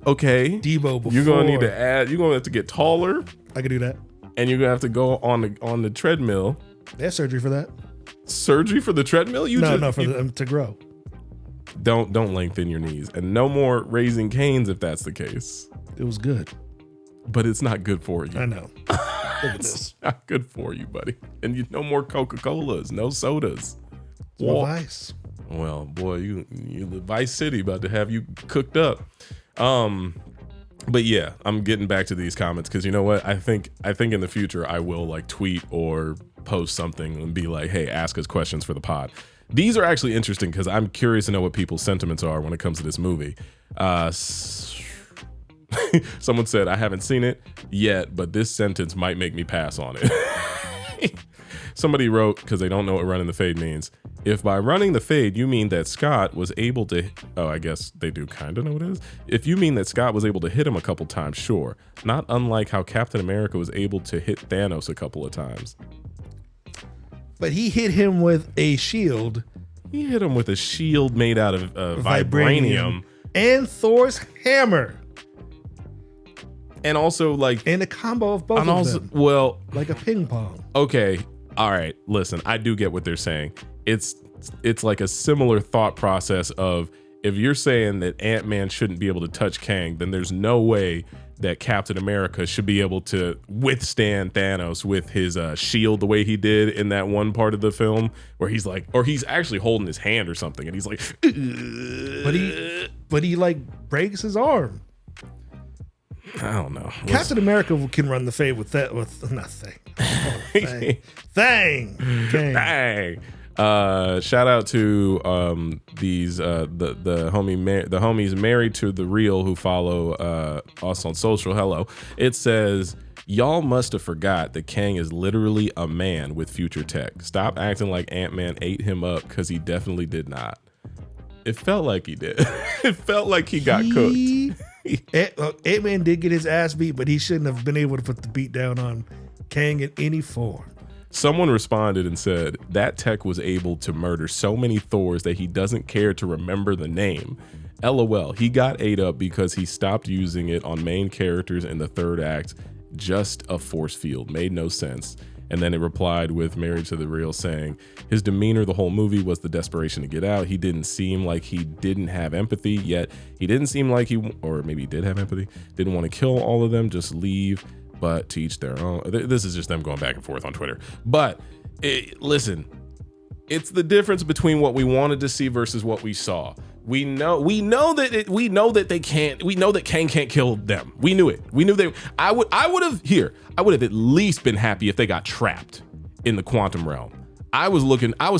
Okay, Debo. Before. You're gonna need to add. You're gonna have to get taller. I can do that. And you're gonna have to go on the treadmill. They have surgery for that. Surgery for the treadmill? To grow. Don't lengthen your knees, and no more Raising Canes if that's the case. It was good, but it's not good for you. I know. Look at this. It's not good for you, buddy. And no more Coca-Colas, no sodas. No ice. Well, boy, you the Vice City about to have you cooked up. But yeah, I'm getting back to these comments because you know what? I think in the future I will like tweet or post something and be like, hey, ask us questions for the pod. These are actually interesting because I'm curious to know what people's sentiments are when it comes to this movie. Someone said, I haven't seen it yet, but this sentence might make me pass on it. Somebody wrote, because they don't know what running the fade means, if by running the fade you mean that Scott was able to, oh, I guess they do kind of know what it is. If you mean that Scott was able to hit him a couple times, sure. Not unlike how Captain America was able to hit Thanos a couple of times. But he hit him with a shield. He hit him with a shield made out of vibranium. And Thor's hammer. And also like... And a combo of both of them. Well... Like a ping pong. Okay. All right. Listen, I do get what they're saying. It's like a similar thought process of if you're saying that Ant-Man shouldn't be able to touch Kang, then there's no way that Captain America should be able to withstand Thanos with his shield the way he did in that one part of the film where he's like, or he's actually holding his hand or something and he's like, but he like breaks his arm. I don't know. Captain America can run the fade with that, with nothing. Thang. Shout out to these the homies married to the real who follow us on social. Hello. It says, y'all must have forgot that Kang is literally a man with future tech. Stop acting like Ant-Man ate him up because he definitely did not. It felt like he did. It felt like he got cooked. Ant-Man did get his ass beat, but he shouldn't have been able to put the beat down on Kang in any form. Someone responded and said that tech was able to murder so many Thors that he doesn't care to remember the name. LOL. He got ate up because he stopped using it on main characters in the third act. Just a force field. Made no sense. And then it replied with Married to the Real saying, his demeanor the whole movie was the desperation to get out. He didn't seem like he didn't have empathy, yet he didn't seem like or maybe he did have empathy, didn't want to kill all of them, just leave, but to each their own. This is just them going back and forth on Twitter. But listen, it's the difference between what we wanted to see versus what we saw. We know that Kang can't kill them. We knew it. We knew I would have at least been happy if they got trapped in the quantum realm. I was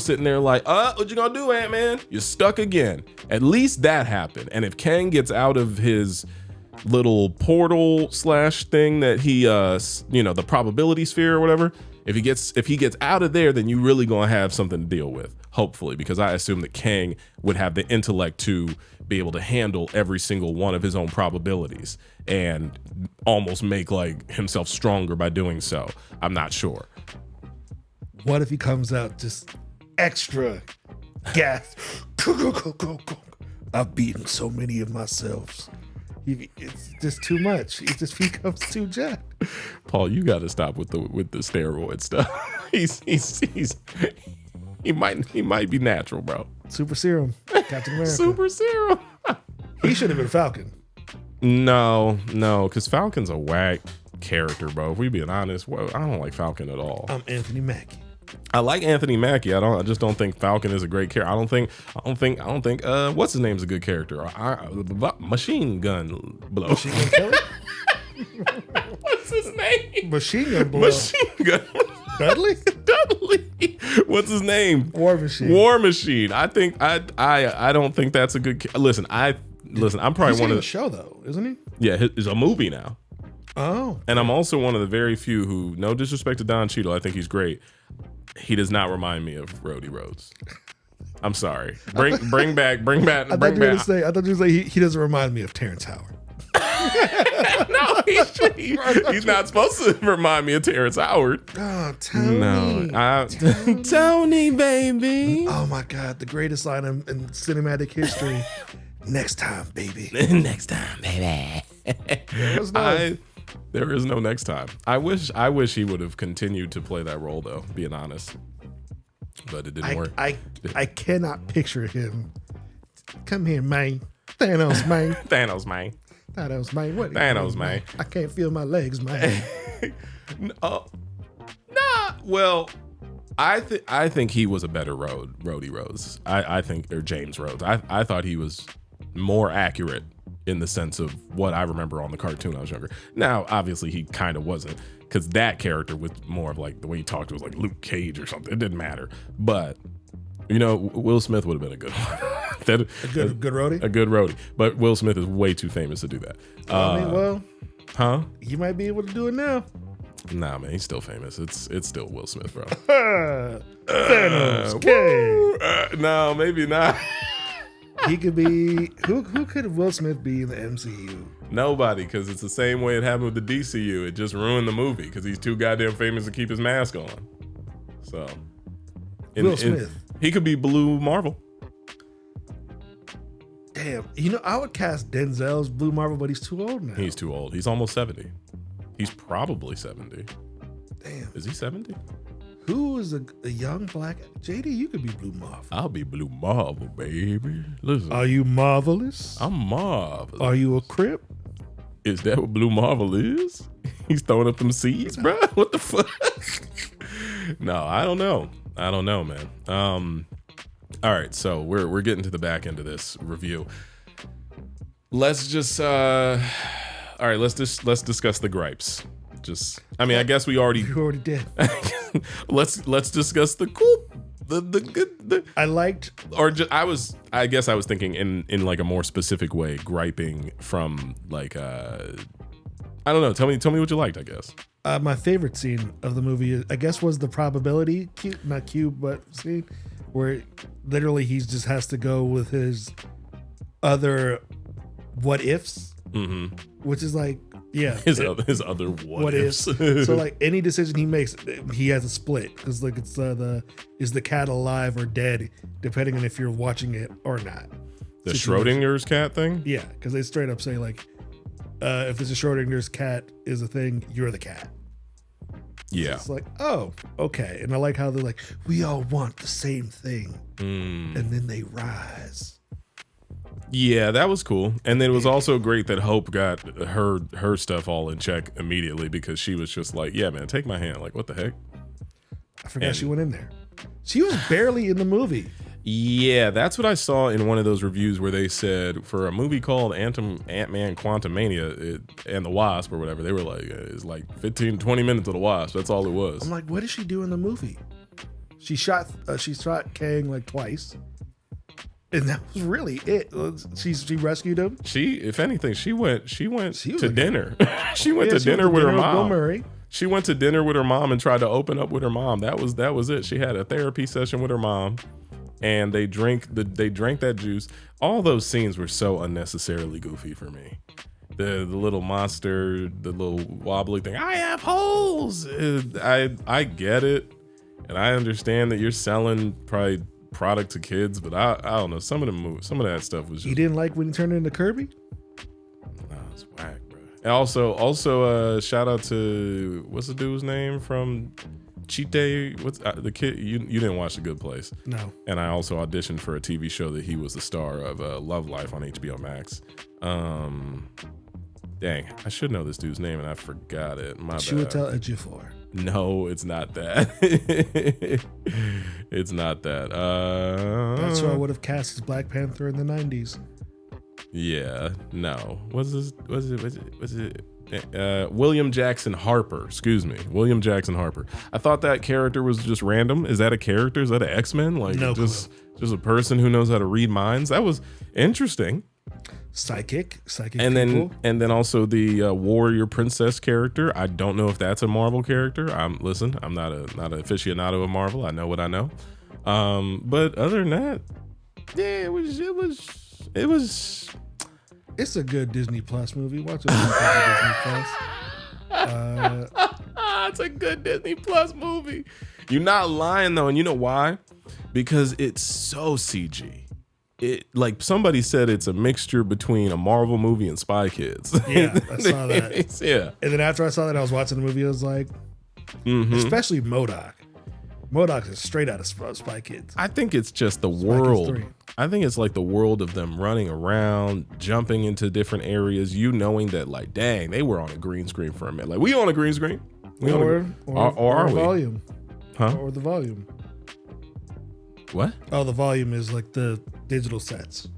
sitting there like, what you gonna do, Ant-Man? You're stuck again. At least that happened. And if Kang gets out of his little portal / thing that he the probability sphere or whatever, if he gets out of there, then you really gonna have something to deal with, hopefully, because I assume that Kang would have the intellect to be able to handle every single one of his own probabilities and almost make like himself stronger by doing so. I'm not sure. What if he comes out just extra gas? I've beaten so many of myself. It's just too much. He just becomes too jacked. Paul, you got to stop with the steroid stuff. He might be natural, bro. Super serum, Captain America. Super serum. He should have been Falcon. No, because Falcon's a whack character, bro. If we being honest, well, I don't like Falcon at all. I'm Anthony Mackie. I like Anthony Mackie. I just don't think Falcon is a great character. I don't think what's his name's a good character. Machine Gun Blow. Machine Gun Kelly? What's his name? Machine Gun Blow. Machine Gun Dudley? Dudley. What's his name? War Machine. War Machine. I think I don't think that's a good listen, I'm probably He's one of the show though, isn't he? Yeah, it's a movie now. Oh. And I'm also one of the very few who, no disrespect to Don Cheadle, I think he's great. He does not remind me of Rhodey Rhodes. I'm sorry. Bring back. I thought you were going to say he doesn't remind me of Terrence Howard. No, he's not supposed to remind me of Terrence Howard. Oh, Tony. No, Tony, baby. Oh my God, the greatest line in cinematic history. Next time, baby. Next time, baby. There is no next time. I wish he would have continued to play that role though, being honest. But it didn't work. I cannot picture him. Come here, man. Thanos, man. Thanos, man. Thanos, man. What? Thanos, man. I can't feel my legs, man. Nah. Well, I think he was a better Rhodey Rhodes. I think, or James Rhodes. I thought he was more accurate in the sense of what I remember on the cartoon when I was younger. Now, obviously, he kind of wasn't, because that character was more of like the way he talked was like Luke Cage or something. It didn't matter. But, Will Smith would have been a good one. a good roadie? A good roadie. But Will Smith is way too famous to do that. Huh? He might be able to do it now. Nah, man, he's still famous. It's still Will Smith, bro. Thanos, no, maybe not. He could be. Who could Will Smith be in the MCU? Nobody, because it's the same way it happened with the DCU. It just ruined the movie because he's too goddamn famous to keep his mask on. So, Will Smith. He could be Blue Marvel. Damn, I would cast Denzel as Blue Marvel, but he's too old now. He's too old. He's almost 70. He's probably 70. Damn. Is he 70? Who is a young black JD? You could be Blue Marvel. I'll be Blue Marvel, baby. Listen. Are you marvelous? I'm marvelous. Are you a Crip? Is that what Blue Marvel is? He's throwing up them seeds, bro. What the fuck? No, I don't know, man. All right, so we're getting to the back end of this review. Let's just all right, let's discuss the gripes. I guess we already did. let's discuss the cool, the good. I liked, I guess I was thinking in like a more specific way, griping from like I don't know. Tell me what you liked. I guess my favorite scene of the movie, I guess, was the probability scene where literally he just has to go with his other what ifs, which is like. Yeah, his other what ifs. So like any decision he makes, he has a split because like it's is the cat alive or dead, depending on if you're watching it or not. The situation. Schrodinger's cat thing? Yeah, because they straight up say like, if this is Schrodinger's cat is a thing, you're the cat. Yeah. So it's like, oh, okay. And I like how they're like, we all want the same thing. And then they rise. Yeah, that was cool. And then it was also great that Hope got her stuff all in check immediately, because she was just like, yeah, man, take my hand. Like, what the heck? I forgot she went in there. She was barely in the movie. Yeah, that's what I saw in one of those reviews where they said for a movie called AntMan Quantumania and the Wasp or whatever, they were like, it's like 15, 20 minutes of the Wasp. That's all it was. I'm like, what did she do in the movie? She shot Kang like twice. And that was really it. She rescued him. If anything, she went to like dinner. She went to dinner with her mom. Bill Murray. She went to dinner with her mom and tried to open up with her mom. That was it. She had a therapy session with her mom, and they drank that juice. All those scenes were so unnecessarily goofy for me. The little monster, the little wobbly thing. I have holes. I get it, and I understand that you're selling probably product to kids, but I don't know. Some of that stuff was just, You didn't like when he turned into Kirby? nah, it's whack, bro. And also shout out to, what's the dude's name from Cheat Day? What's the kid? You didn't watch The Good Place? No. And I also auditioned for a TV show that he was the star of, Love Life on HBO Max. Dang, I should know this dude's name and I forgot it. My bad. Chiwetel Ejiofor. No, it's not that. It's not that. That's who I would have cast as Black Panther in the 90s. Yeah, no. Was it William Jackson Harper? Excuse me, William Jackson Harper. I thought that character was just random. Is that a character? Is that an X-Men? Like, no just a person who knows how to read minds? That was interesting. Psychic And people. then also the warrior princess character. I don't know if that's a Marvel character. I'm not an aficionado of Marvel. I know what I know. But other than that, yeah, it was. It's a good Disney Plus movie. Watch it on Disney Plus. It's a good Disney Plus movie. You're not lying though, and you know why? Because it's so CG. It, like somebody said, it's a mixture between a Marvel movie and Spy Kids. Yeah, I saw that. Yeah. And then after I saw that, I was watching the movie. I was like, especially MODOK. MODOK is straight out of Spy Kids. I think it's just the Spy world. Kids 3. I think it's like the world of them running around, jumping into different areas. You knowing that, like, dang, they were on a green screen for a minute. Like, we on a green screen? Or are we? Volume. Huh? Or the volume. What? Oh, the volume is like the digital sets.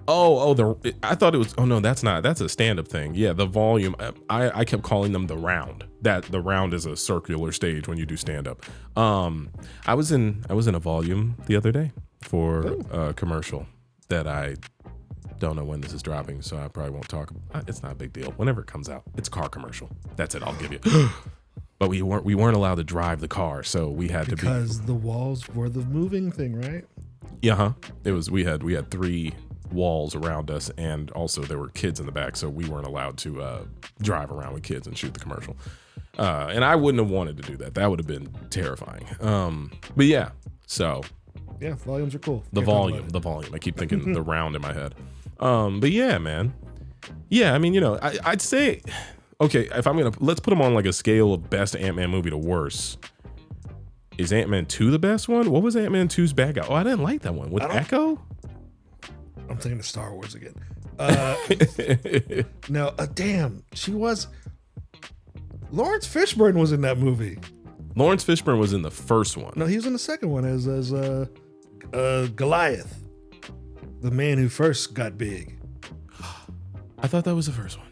I thought it was, oh no, that's a stand-up thing. Yeah, the volume, I kept calling them the round. That the round is a circular stage when you do stand-up. I was in a volume the other day for a commercial that I don't know when this is dropping, so I probably won't talk. It's not a big deal. Whenever it comes out, it's a car commercial. That's it, I'll give you. But we weren't allowed to drive the car, so we had to be, because the walls were the moving thing, right? Yeah, it was. We had 3 walls around us, and also there were kids in the back, so we weren't allowed to drive around with kids and shoot the commercial. And I wouldn't have wanted to do that. That would have been terrifying. But yeah, so yeah, volumes are cool. The volume. I keep thinking the round in my head. But yeah, man. Yeah, I mean, you know, I'd say, okay, if let's put them on like a scale of best Ant-Man movie to worst. Is Ant-Man 2 the best one? What was Ant-Man 2's bad guy? Oh, I didn't like that one. With Echo? I'm thinking of Star Wars again. No, damn. Lawrence Fishburne was in that movie. Lawrence Fishburne was in the first one. No, he was in the second one as Goliath, the man who first got big. I thought that was the first one.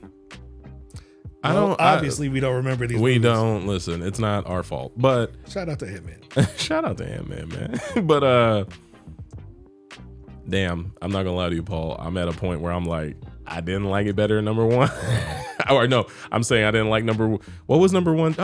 Obviously, we don't remember these movies. Don't listen. It's not our fault. But shout out to Ant-Man. Shout out to Ant-Man, man. But damn, I'm not gonna lie to you, Paul. I'm at a point where I'm like, I didn't like it better than number 1. Or no, I'm saying I didn't like what was number 1?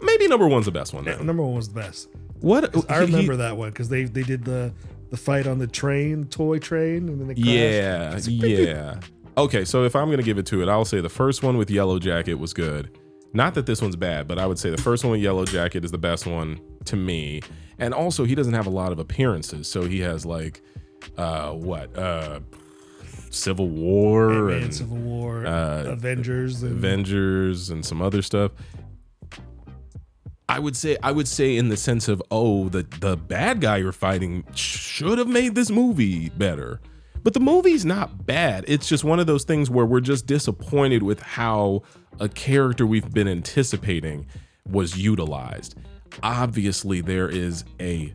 Maybe number 1's the best one. Yeah, number 1 was the best. What? I remember that one because they did the fight on the toy train, and then they crashed. Yeah. Okay, so if I'm gonna give it to it, I'll say the first one with Yellow Jacket was good. Not that this one's bad, but I would say the first one with Yellow Jacket is the best one to me. And also, he doesn't have a lot of appearances, so he has like, Civil War and Civil War, Avengers and some other stuff. I would say in the sense of, the bad guy you're fighting should have made this movie better. But the movie's not bad. It's just one of those things where we're just disappointed with how a character we've been anticipating was utilized. Obviously, there is a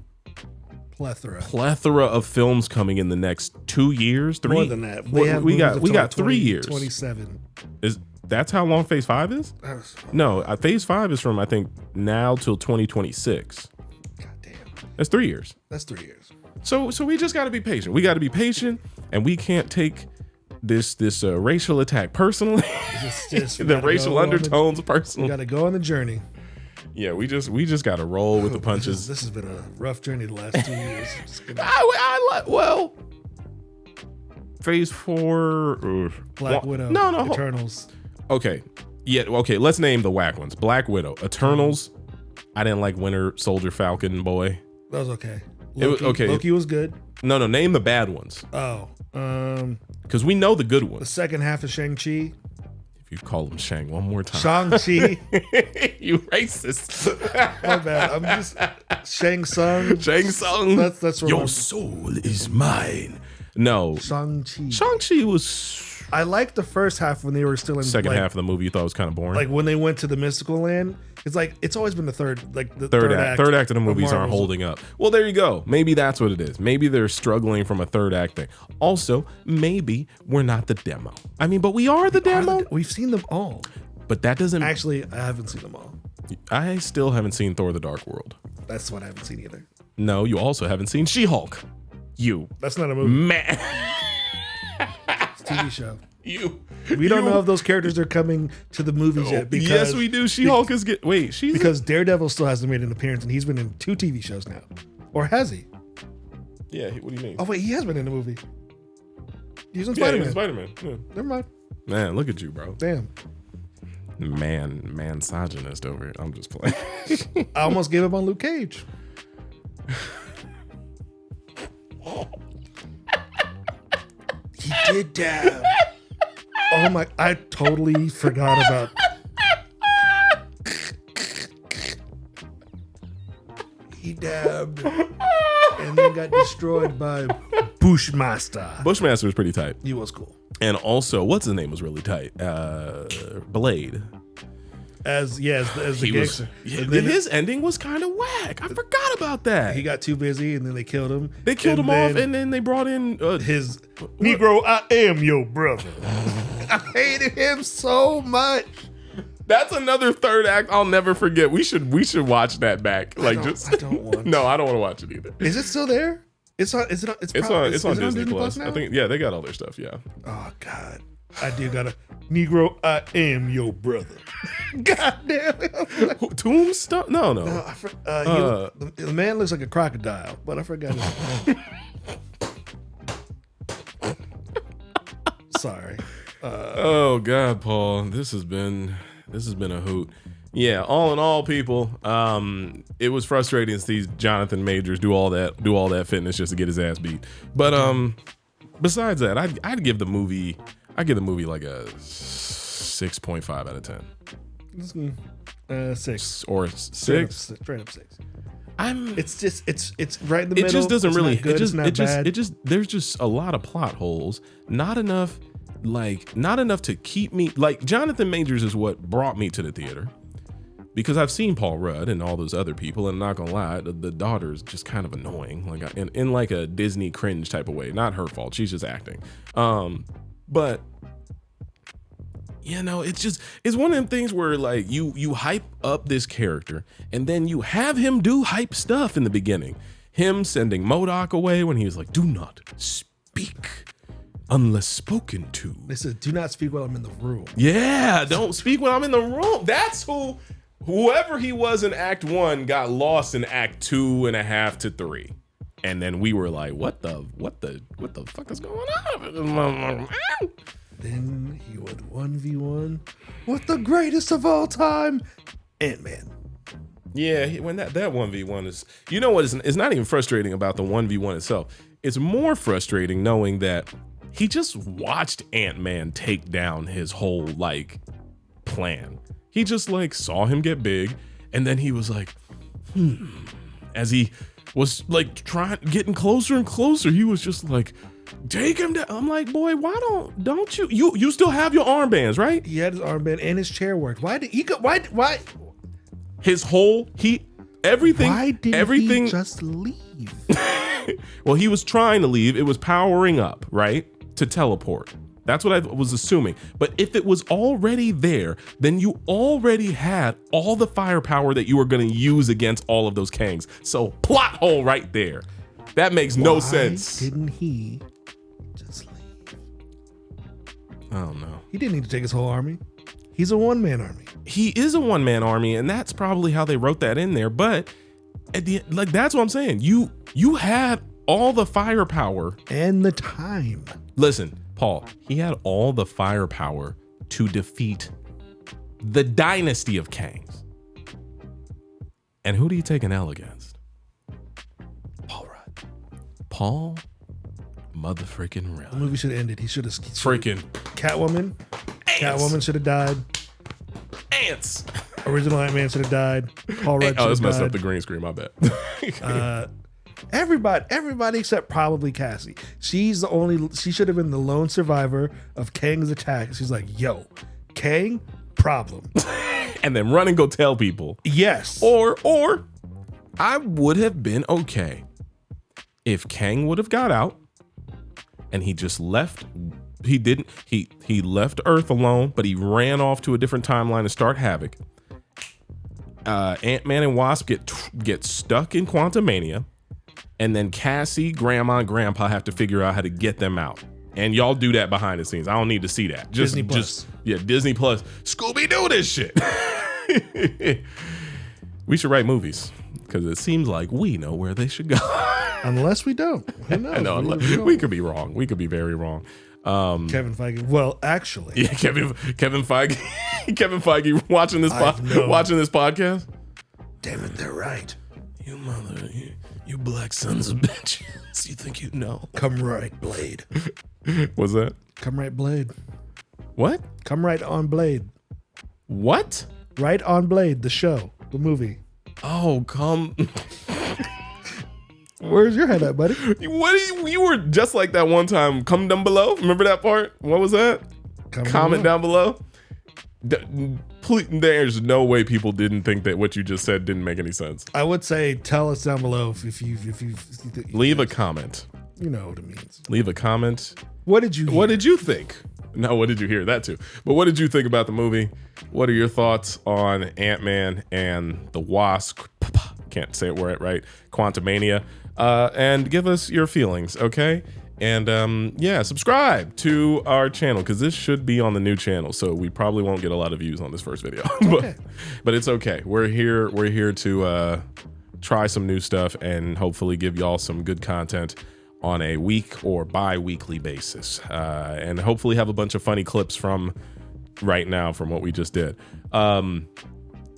plethora of films coming in the next 2 years, 3. More than that. We got 3 years. 27. That's how long Phase 5 is? No, Phase 5 is from, I think, now till 2026. God damn. That's 3 years. That's 3 years. So we just got to be patient. We got to be patient, and we can't take this racial attack personally. The racial undertones personally. We got to go on the journey. Yeah, we just got to roll with the punches. This has been a rough journey the last 2 years. Well, Phase 4, Black Widow, no, Eternals. Okay, yeah, okay. Let's name the whack ones: Black Widow, Eternals. I didn't like Winter Soldier, Falcon Boy. That was okay. Loki was good. No, name the bad ones. Oh, because we know the good ones. The second half of Shang-Chi. If you call him Shang one more time, Shang-Chi. You racist. My bad. I'm just Shang Tsung. That's your soul is mine. No, Shang-Chi was. I liked the first half when they were still in second half of the movie. You thought it was kind of boring. Like when they went to the mystical land. It's like it's always been the third act of the movies aren't holding up. Well, there you go. Maybe that's what it is. Maybe they're struggling from a third act thing. Also, maybe we're not the demo. I mean, but we are the demo. We've seen them all. But that doesn't. Actually, I haven't seen them all. I still haven't seen Thor: The Dark World. That's what I haven't seen either. No, you also haven't seen She-Hulk. That's not a movie. Man. It's a TV show. We don't know if those characters are coming to the movies yet. Because yes, we do. She-Hulk is because Daredevil still hasn't made an appearance, and he's been in 2 TV shows now, or has he? Yeah. What do you mean? Oh wait, he has been in a movie. He's in Spider-Man. Spider-Man. Yeah. Never mind. Man, look at you, bro. Damn. Misogynist over here. I'm just playing. I almost gave up on Luke Cage. He did dab. Oh my! I totally forgot about. He dabbed and then got destroyed by Bushmaster. Bushmaster was pretty tight. He was cool. And also, what's his name was really tight. Blade. As the gangster. His ending was kind of whack. I forgot about that. He got too busy, and then they killed him. They killed him off, and then they brought in his Negro. I am your brother. I hated him so much. That's another third act I'll never forget. We should watch that back. I don't want. No, I don't want to watch it either. Is it still there? It's on Disney Plus. Now? I think they got all their stuff. Yeah. Oh God, I do got a Negro. I am your brother. God damn it. Tombstone? No. The man looks like a crocodile, but I forgot his name. Sorry. Oh God, Paul, this has been a hoot. Yeah, all in all, people, it was frustrating to see Jonathan Majors do all that fitness just to get his ass beat. But besides that, I'd give the movie like a 6.5 out of 10. 6 or 6. Straight up 6. It's right in the middle. It just doesn't really. Bad. There's just a lot of plot holes. Not enough to keep me. Like Jonathan Majors is what brought me to the theater, because I've seen Paul Rudd and all those other people, and I'm not gonna lie, the daughter's just kind of annoying, like in like a Disney cringe type of way. Not her fault. She's just acting. But you know, it's one of them things where like you hype up this character and then you have him do hype stuff in the beginning. Him sending MODOK away when he was like, "Do not speak unless spoken to." They said, "Do not speak while I'm in the room." Yeah, don't speak when I'm in the room. That's whoever he was in Act 1 got lost in Act 2.5 to 3. And then we were like, what the fuck is going on? Then he went 1v1 with the greatest of all time, AntMan. Yeah, when that 1v1 is, you know what, it's not even frustrating about the 1v1 itself. It's more frustrating knowing that he just watched Ant-Man take down his whole like plan. He just like saw him get big, and then he was like, as he was like getting closer and closer, he was just like, take him down. I'm like, boy, why don't you still have your armbands, right? He had his armband and his chair worked. Why did he go? Why? His whole everything. Why didn't he just leave? Well, he was trying to leave. It was powering up, right, to teleport. That's what I was assuming. But if it was already there, then you already had all the firepower that you were going to use against all of those Kangs. So plot hole right there. That makes no sense. Why didn't he just leave? I don't know. He didn't need to take his whole army. He's a one-man army. He is a one-man army, and that's probably how they wrote that in there. But at the end, like, that's what I'm saying. You had all the firepower and the time. Listen, Paul, he had all the firepower to defeat the dynasty of Kangs. And who do you take an L against? Paul Rudd. Paul motherfucking The Rudd. movie should have ended. He should have Freaking Catwoman. ants. Catwoman should have died. Ants. Original Ant-Man should have died. Paul Rudd should Oh, have this messed died. up the green screen. My bad. Everybody except probably Cassie. She should have been the lone survivor of Kang's attack. She's like, yo, Kang, problem. And then run and go tell people. Yes. Or I would have been okay if Kang would have got out and he just left. He didn't. He left Earth alone, but he ran off to a different timeline to start havoc. Ant-Man and Wasp get stuck in Quantumania, and then Cassie, Grandma, and Grandpa have to figure out how to get them out. And y'all do that behind the scenes. I don't need to see that. Disney Plus. Disney Plus. ScoobyDoo this shit. We should write movies because it seems like we know where they should go. Unless we don't. Who knows? I know, we could be wrong. We could be very wrong. Kevin Feige. Well, actually. Yeah, Kevin Feige. Kevin Feige watching this podcast. Damn it, they're right. You black sons of bitches. You think you know? Come right, Blade. What's that? Come right, Blade. What? Come right on Blade. What? Right on Blade, the show, the movie. Oh, come. Where's your head at, buddy? You were just like that one time. Come down below. Remember that part? What was that? Comment down below. Please, there's no way people didn't think that what you just said didn't make any sense. I would say tell us down below if you leave a comment. You know what it means. Leave a comment. What did you hear? What did you think? No, what did you hear? That too. But what did you think about the movie? What are your thoughts on Ant-Man and the Wasp? Can't say it right. Quantumania. And give us your feelings, okay? And yeah, subscribe to our channel because this should be on the new channel, so we probably won't get a lot of views on this first video. but it's okay. We're here to try some new stuff and hopefully give y'all some good content on a week or bi-weekly basis, and hopefully have a bunch of funny clips from right now from what we just did.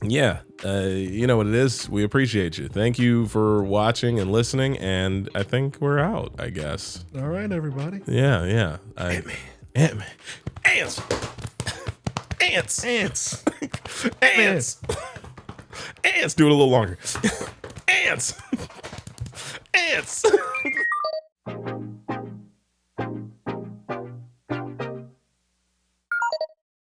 Yeah, you know what it is. We appreciate you. Thank you for watching and listening, and I think we're out, I guess. All right, everybody. Yeah. Ant-Man. Ants. Ants. Ants. Ants. Ants. Do it a little longer. Ants. Ants.